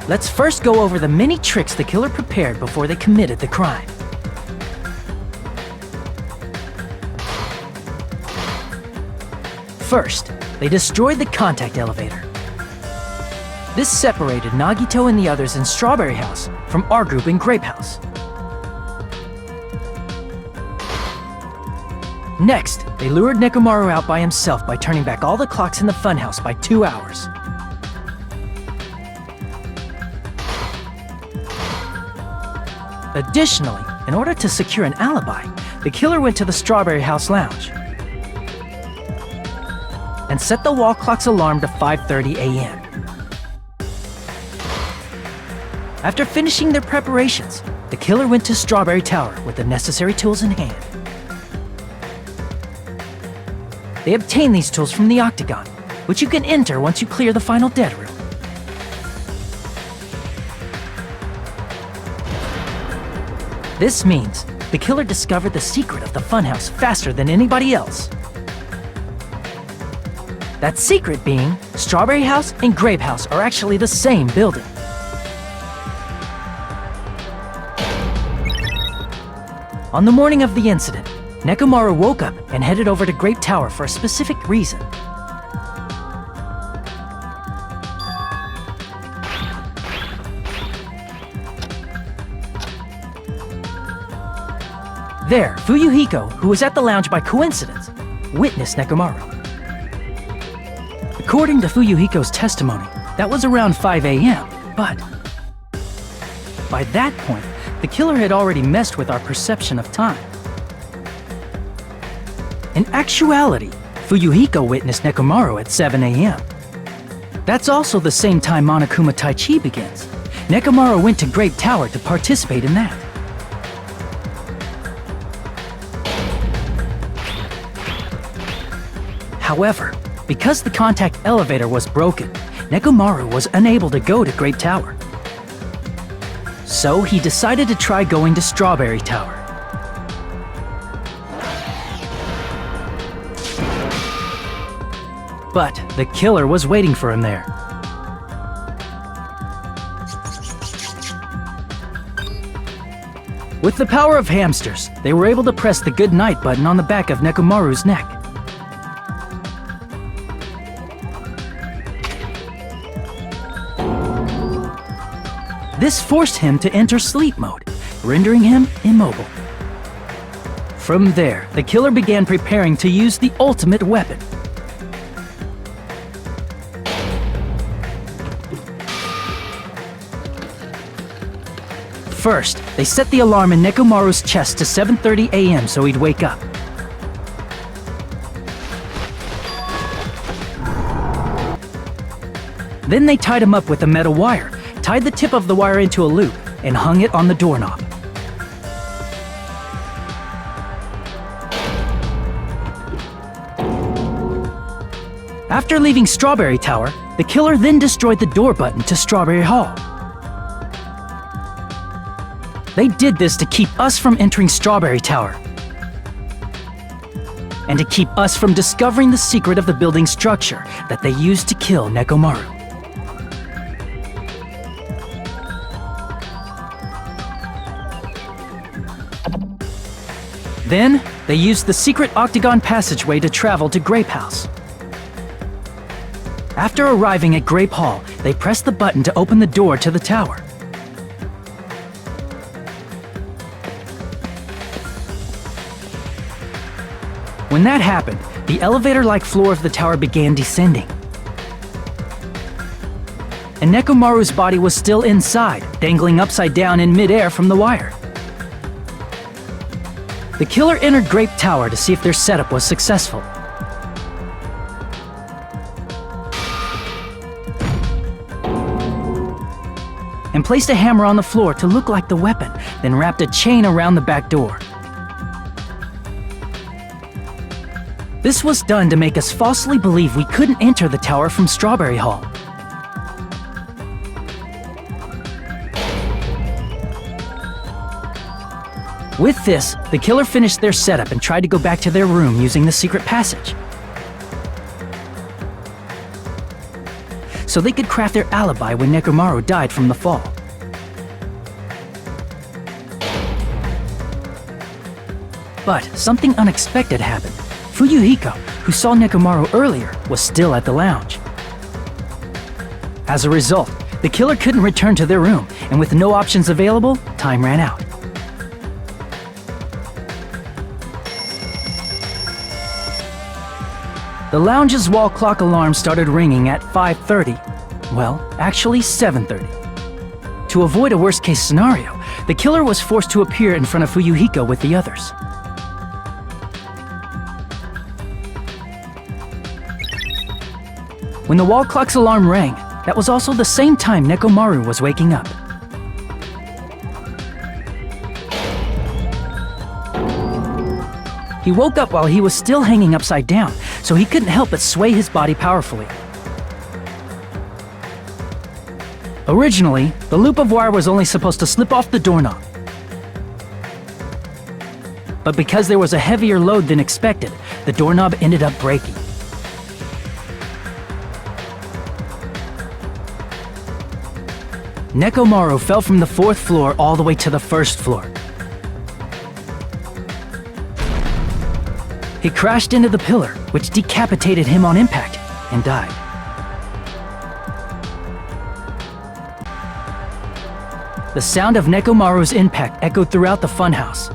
Let's first go over the many tricks the killer prepared before they committed the crime. First, they destroyed the contact elevator. This separated Nagito and the others in Strawberry House from our group in Grape House. Next, they lured Nekomaru out by himself by turning back all the clocks in the funhouse by 2 hours. Additionally, in order to secure an alibi, the killer went to the Strawberry House lounge and set the wall clock's alarm to 5:30 a.m. After finishing their preparations, the killer went to Strawberry Tower with the necessary tools in hand. They obtained these tools from the Octagon, which you can enter once you clear the final dead room. This means the killer discovered the secret of the funhouse faster than anybody else. That secret being, Strawberry House and Grape House are actually the same building. On the morning of the incident, Nekomaru woke up and headed over to Grape Tower for a specific reason. There, Fuyuhiko, who was at the lounge by coincidence, witnessed Nekomaru. According to Fuyuhiko's testimony, that was around 5 a.m., but by that point, the killer had already messed with our perception of time. In actuality, Fuyuhiko witnessed Nekomaru at 7 a.m. That's also the same time Monokuma Taichi begins. Nekomaru went to Grape Tower to participate in that. However, because the contact elevator was broken, Nekomaru was unable to go to Grape Tower. So he decided to try going to Strawberry Tower. But the killer was waiting for him there. With the power of hamsters, they were able to press the good night button on the back of Nekomaru's neck. This forced him to enter sleep mode, rendering him immobile. From there, the killer began preparing to use the ultimate weapon. First, they set the alarm in Nekomaru's chest to 7:30 a.m. so he'd wake up. Then they tied him up with a metal wire, tied the tip of the wire into a loop, and hung it on the doorknob. After leaving Strawberry Tower, the killer then destroyed the door button to Strawberry Hall. They did this to keep us from entering Strawberry Tower, and to keep us from discovering the secret of the building structure that they used to kill Nekomaru. Then, they used the secret octagon passageway to travel to Grape House. After arriving at Grape Hall, they pressed the button to open the door to the tower. When that happened, the elevator-like floor of the tower began descending. And Nekomaru's body was still inside, dangling upside down in midair from the wire. The killer entered Grape Tower to see if their setup was successful. And placed a hammer on the floor to look like the weapon, then wrapped a chain around the back door. This was done to make us falsely believe we couldn't enter the tower from Strawberry Hall. With this, the killer finished their setup and tried to go back to their room using the secret passage. So they could craft their alibi when Nekomaru died from the fall. But something unexpected happened. Fuyuhiko, who saw Nekomaru earlier, was still at the lounge. As a result, the killer couldn't return to their room, and with no options available, time ran out. The lounge's wall clock alarm started ringing at 5:30. Well, actually 7:30. To avoid a worst-case scenario, the killer was forced to appear in front of Fuyuhiko with the others. When the wall clock's alarm rang, that was also the same time Nekomaru was waking up. He woke up while he was still hanging upside down, so he couldn't help but sway his body powerfully. Originally, the loop of wire was only supposed to slip off the doorknob. But because there was a heavier load than expected, the doorknob ended up breaking. Nekomaru fell from the 4th floor all the way to the 1st floor. He crashed into the pillar, which decapitated him on impact, and died. The sound of Nekomaru's impact echoed throughout the funhouse.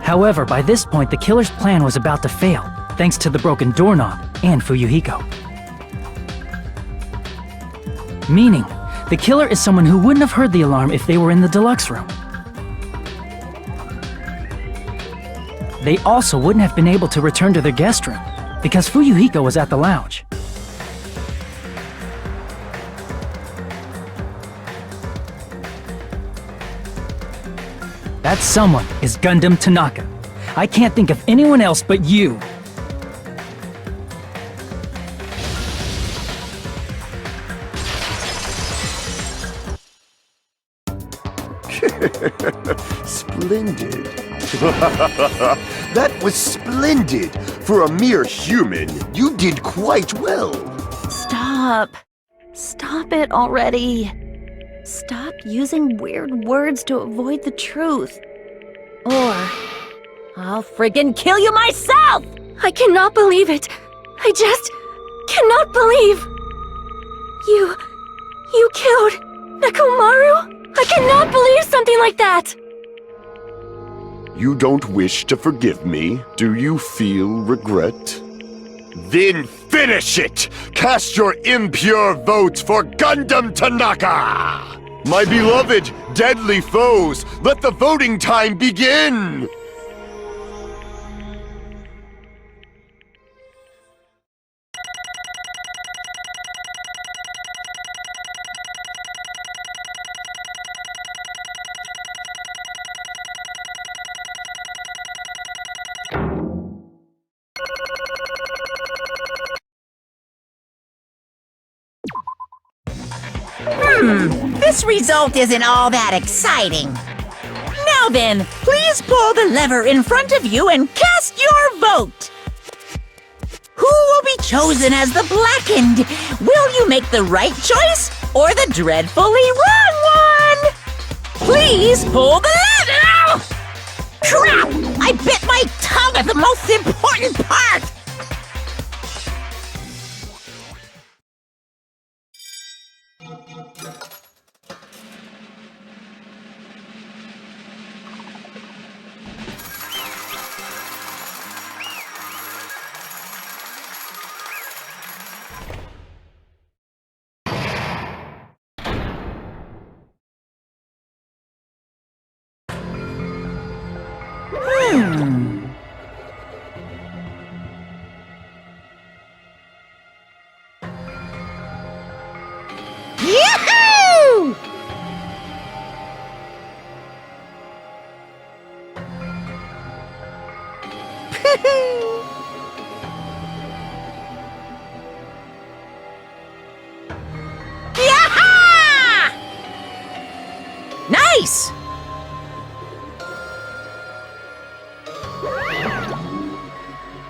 However, by this point, the killer's plan was about to fail, thanks to the broken doorknob and Fuyuhiko. Meaning, the killer is someone who wouldn't have heard the alarm if they were in the deluxe room. They also wouldn't have been able to return to their guest room, because Fuyuhiko was at the lounge. That someone is Gundham Tanaka. I can't think of anyone else but you. Splendid. That was splendid. For a mere human, you did quite well. Stop. Stop it already. Stop using weird words to avoid the truth. Or I'll friggin' kill you myself! I cannot believe it. I just cannot believe. You killed Nekomaru? I cannot believe something like that! You don't wish to forgive me? Do you feel regret? Then finish it! Cast your impure votes for Gundham Tanaka! My beloved, deadly foes, let the voting time begin! This result isn't all that exciting. Now then, please pull the lever in front of you and cast your vote. Who will be chosen as the blackened? Will you make the right choice or the dreadfully wrong one? Please pull the lever! Crap! I bit my tongue at the most important part! Yahoo! Yaha! Nice!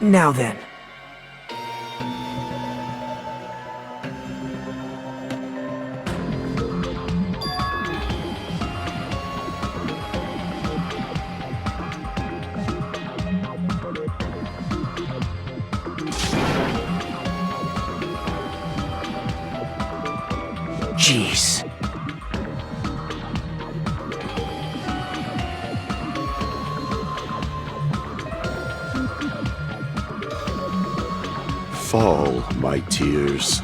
Now then. Jeez. Fall, my tears.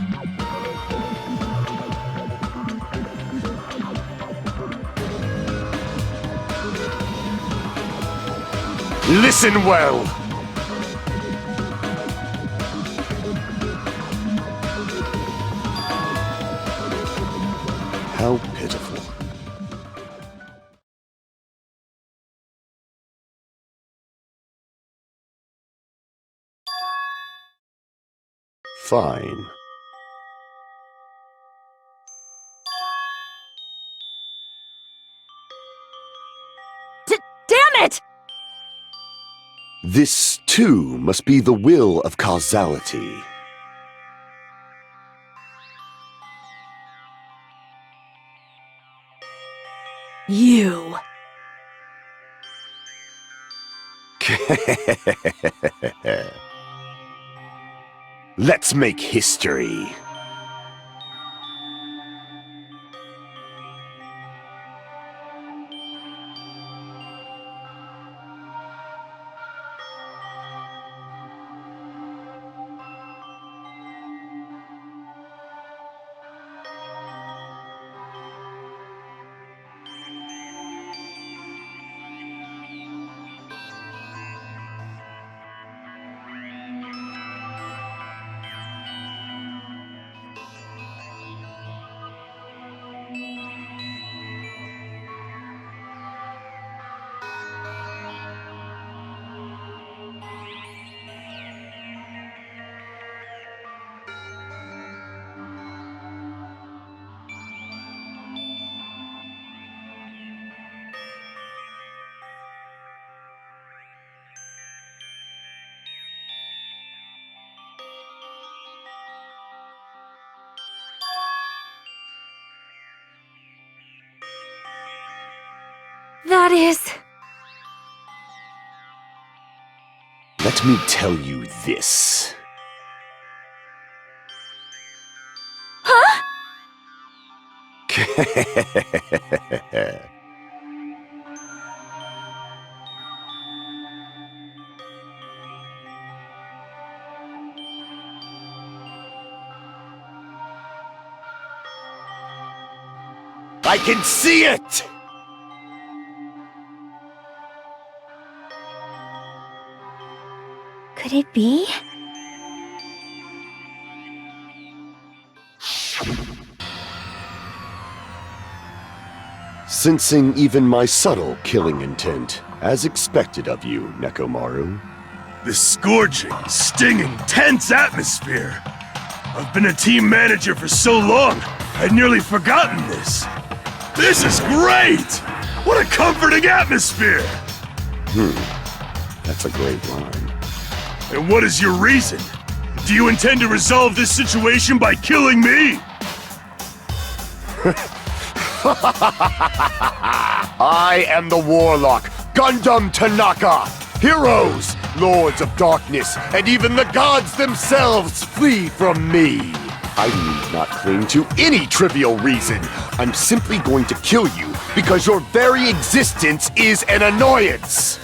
Listen well! How pitiful. Fine. Damn it! This, too, must be the will of causality. You. Let's make history. That is... Let me tell you this. Huh? I can see it! Could it be? Sensing even my subtle killing intent, as expected of you, Nekomaru. The scorching, stinging, tense atmosphere. I've been a team manager for so long, I'd nearly forgotten this. This is great! What a comforting atmosphere! That's a great line. And what is your reason? Do you intend to resolve this situation by killing me? I am the Warlock, Gundham Tanaka. Heroes, Lords of Darkness, and even the gods themselves flee from me. I need not cling to any trivial reason. I'm simply going to kill you because your very existence is an annoyance.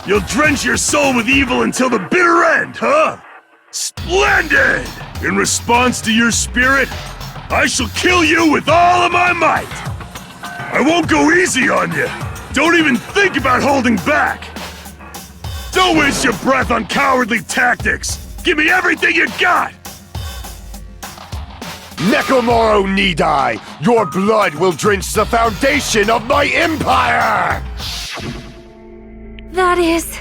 You'll drench your soul with evil until the bitter end, huh? Splendid! In response to your spirit, I shall kill you with all of my might! I won't go easy on you! Don't even think about holding back! Don't waste your breath on cowardly tactics! Give me everything you got! Nekomaru Nidai, your blood will drench the foundation of my empire! That is...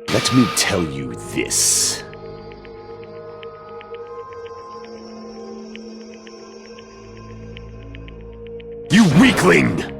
Let me tell you this. You weakling!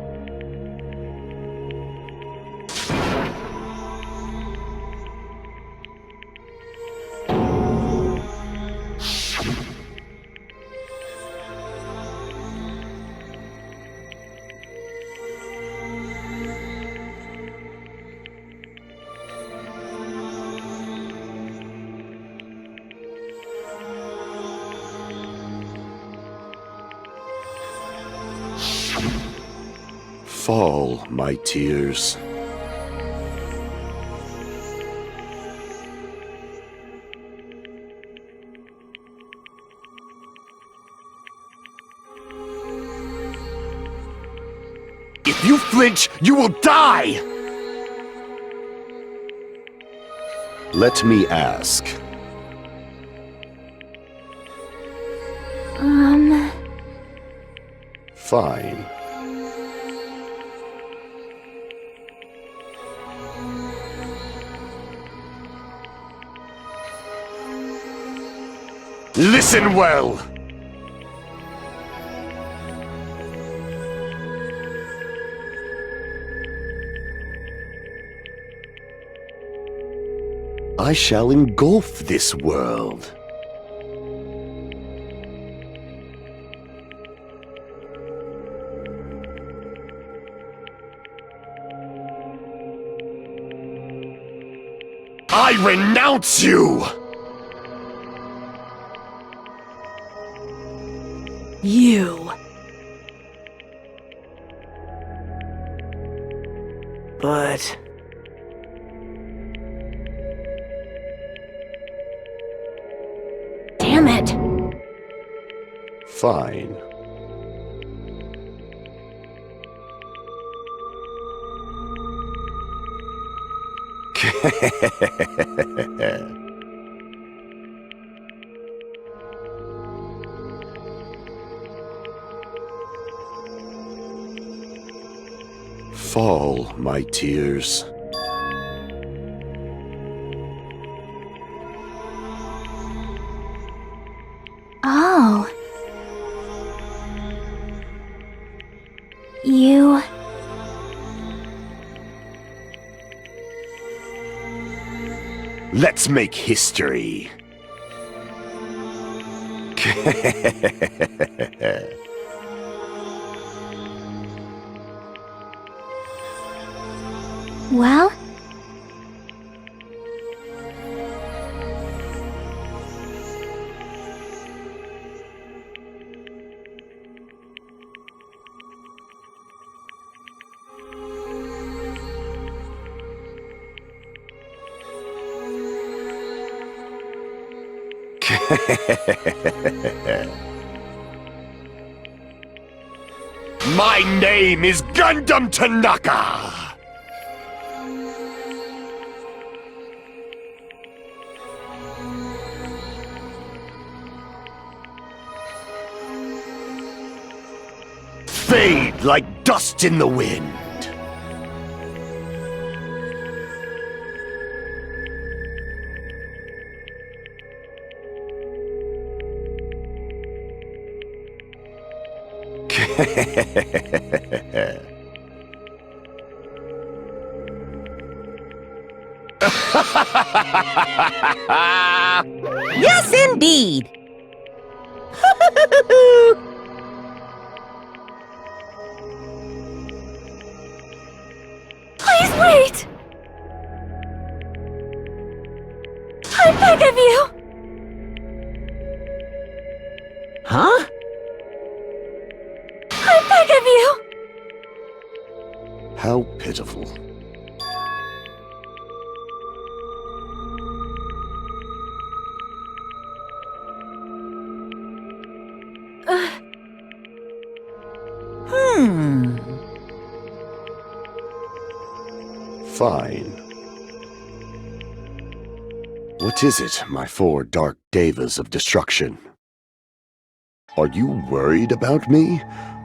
Fall, my tears. If you flinch, you will die! Let me ask. Fine. Listen well! I shall engulf this world. I renounce you! You. But... Damn it. Fine. Fall, my tears. Oh. You... Let's make history. Well? My name is Gundham Tanaka! Fade like dust in the wind. Yes, indeed. Please wait! I beg of you! Huh? I beg of you! How pitiful. Fine. What is it, my four dark devas of destruction? Are you worried about me?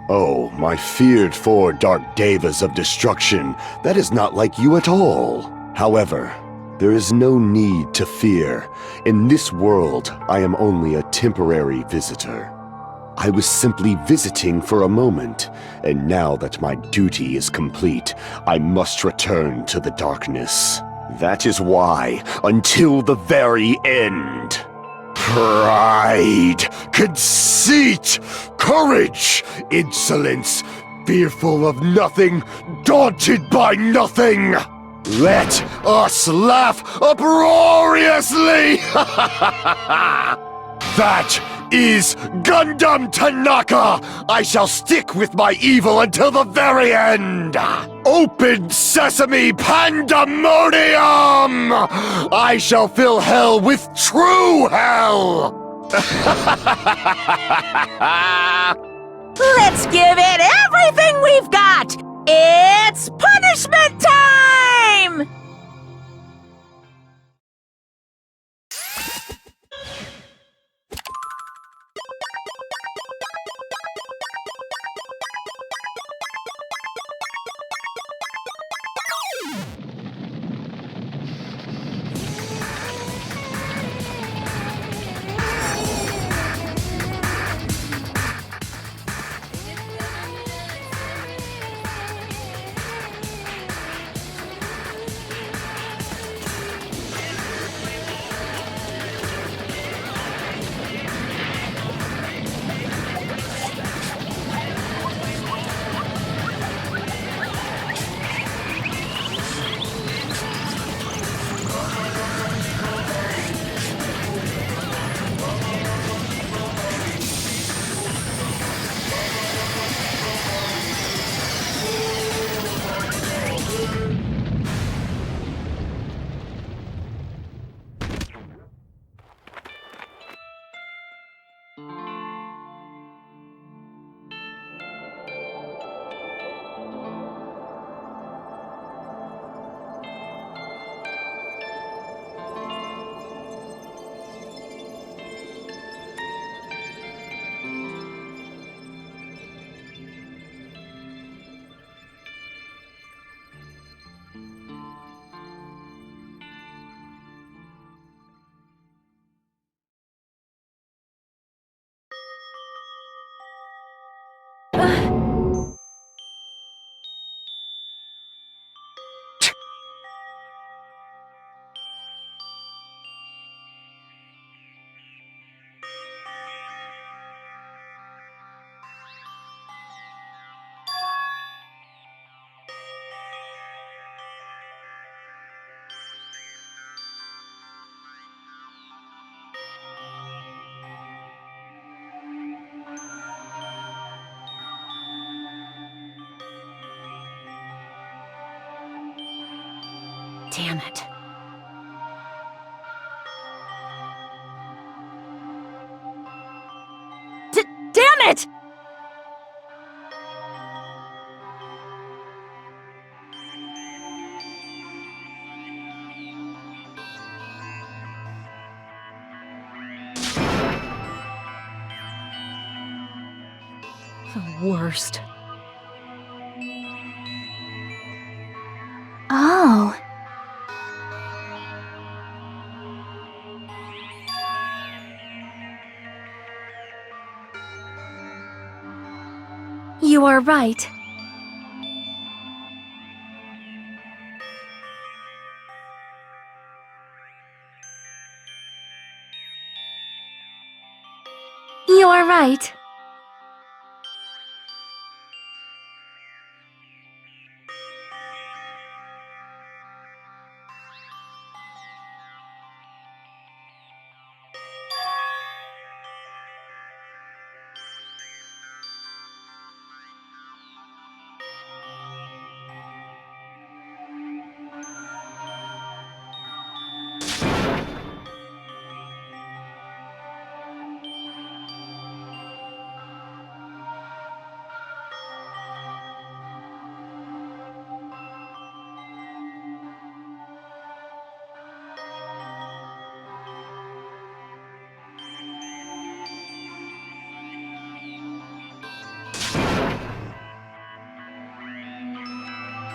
Oh, my feared four dark devas of destruction, that is not like you at all. However, there is no need to fear. In this world, I am only a temporary visitor. I was simply visiting for a moment, and now that my duty is complete, I must return to the darkness. That is why, until the very end, pride, conceit, courage, insolence, fearful of nothing, daunted by nothing. Let us laugh uproariously! That is Gundham Tanaka! I shall stick with my evil until the very end! Open sesame pandemonium! I shall fill hell with true hell! Let's give it everything we've got! It's punishment time! Damn it. Damn it! The worst. Oh. You are right. You are right.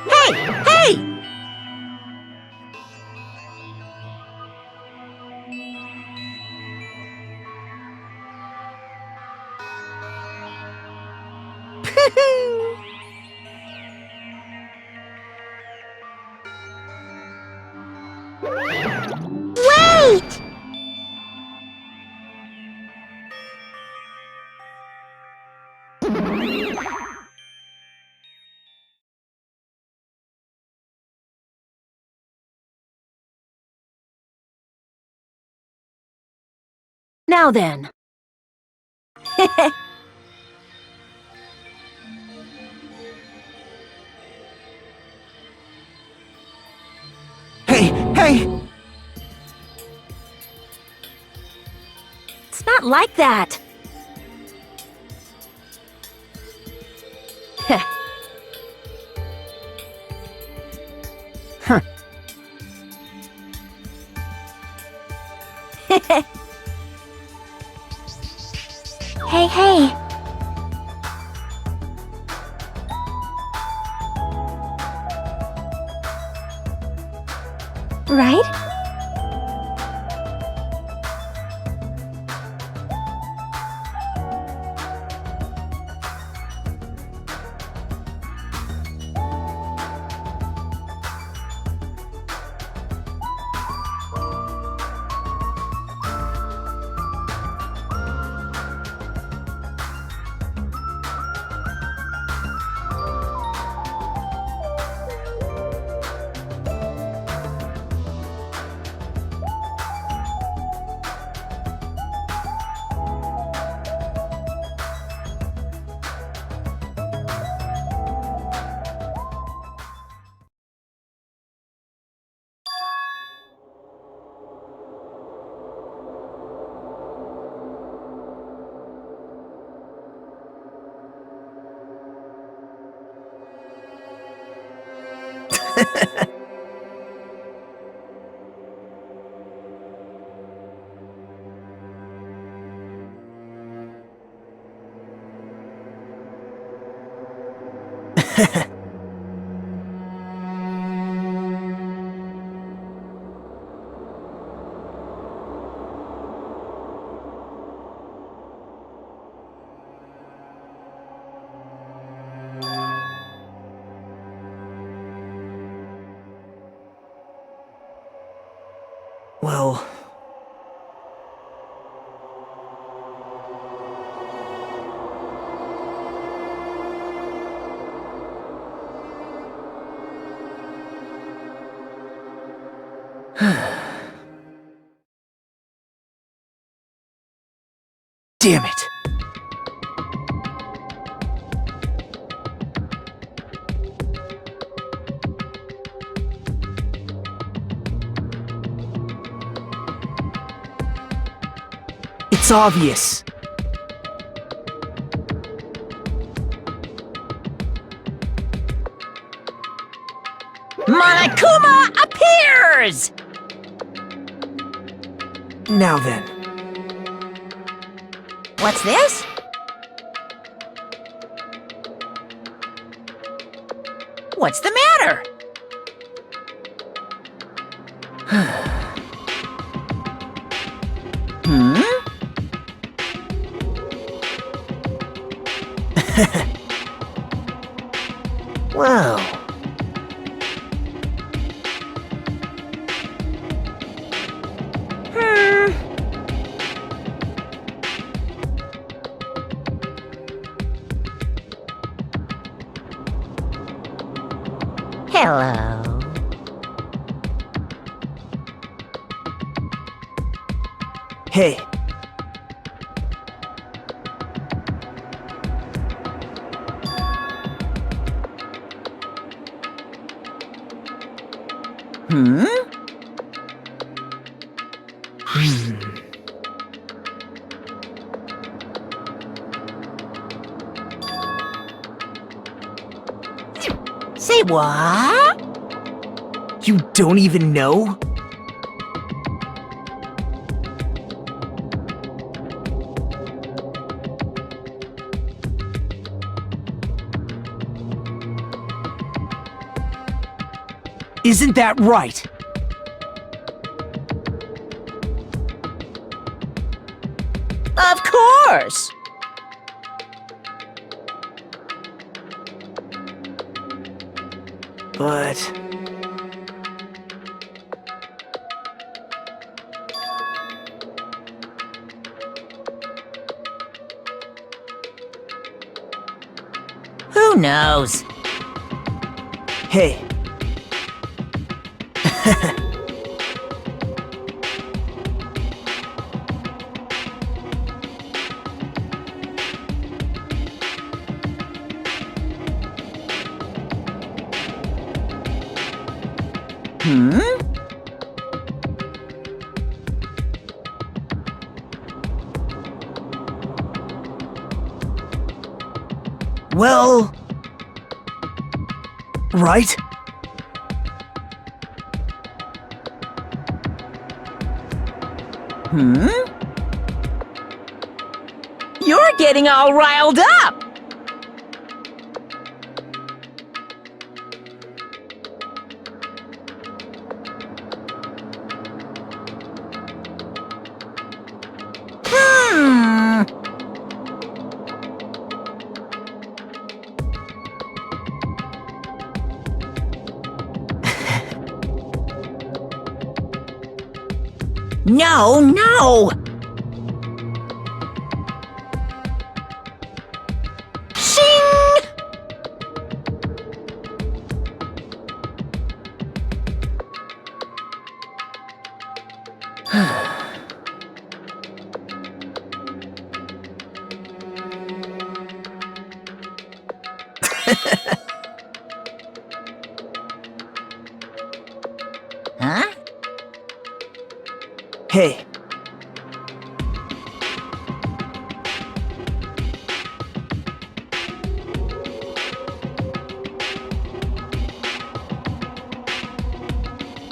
Hey! Hey! Wait! Now then. Hey, hey! It's not like that. Heh. Huh. Hey, hey! Right? Well... Damn it! It's obvious. Monokuma appears! Now then. What's this? What's the matter? Hmm? Wow. Hello. Hey, Say what? you don't even know? Isn't that right? Of course. But... Who knows? Hey. Well... Right? You're getting all riled up. No, no! Shing! Huh? Hey.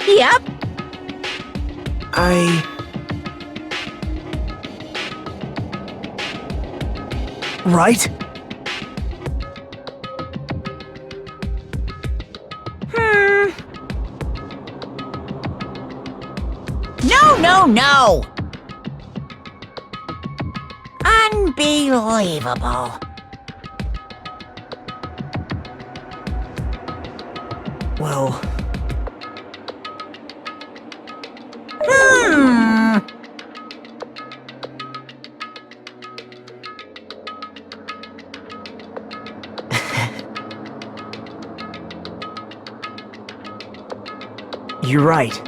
Yep. Right? No, no, no! Unbelievable. Well... You're right.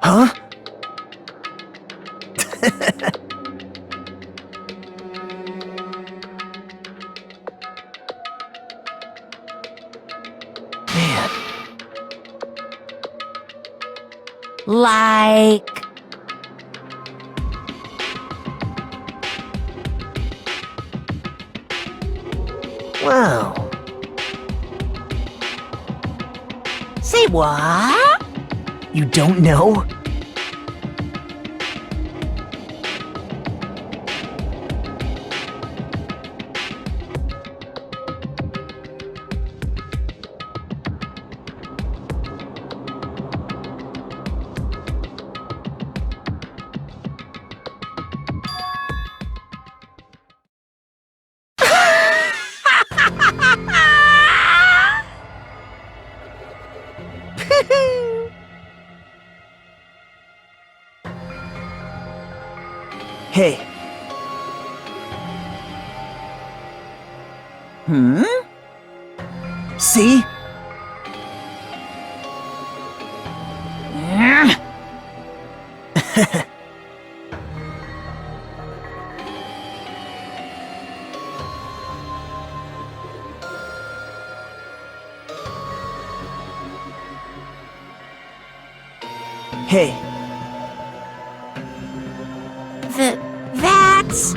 Huh? Man. Like... Wow. Say what? You don't know? Hey, see? Hey, That's...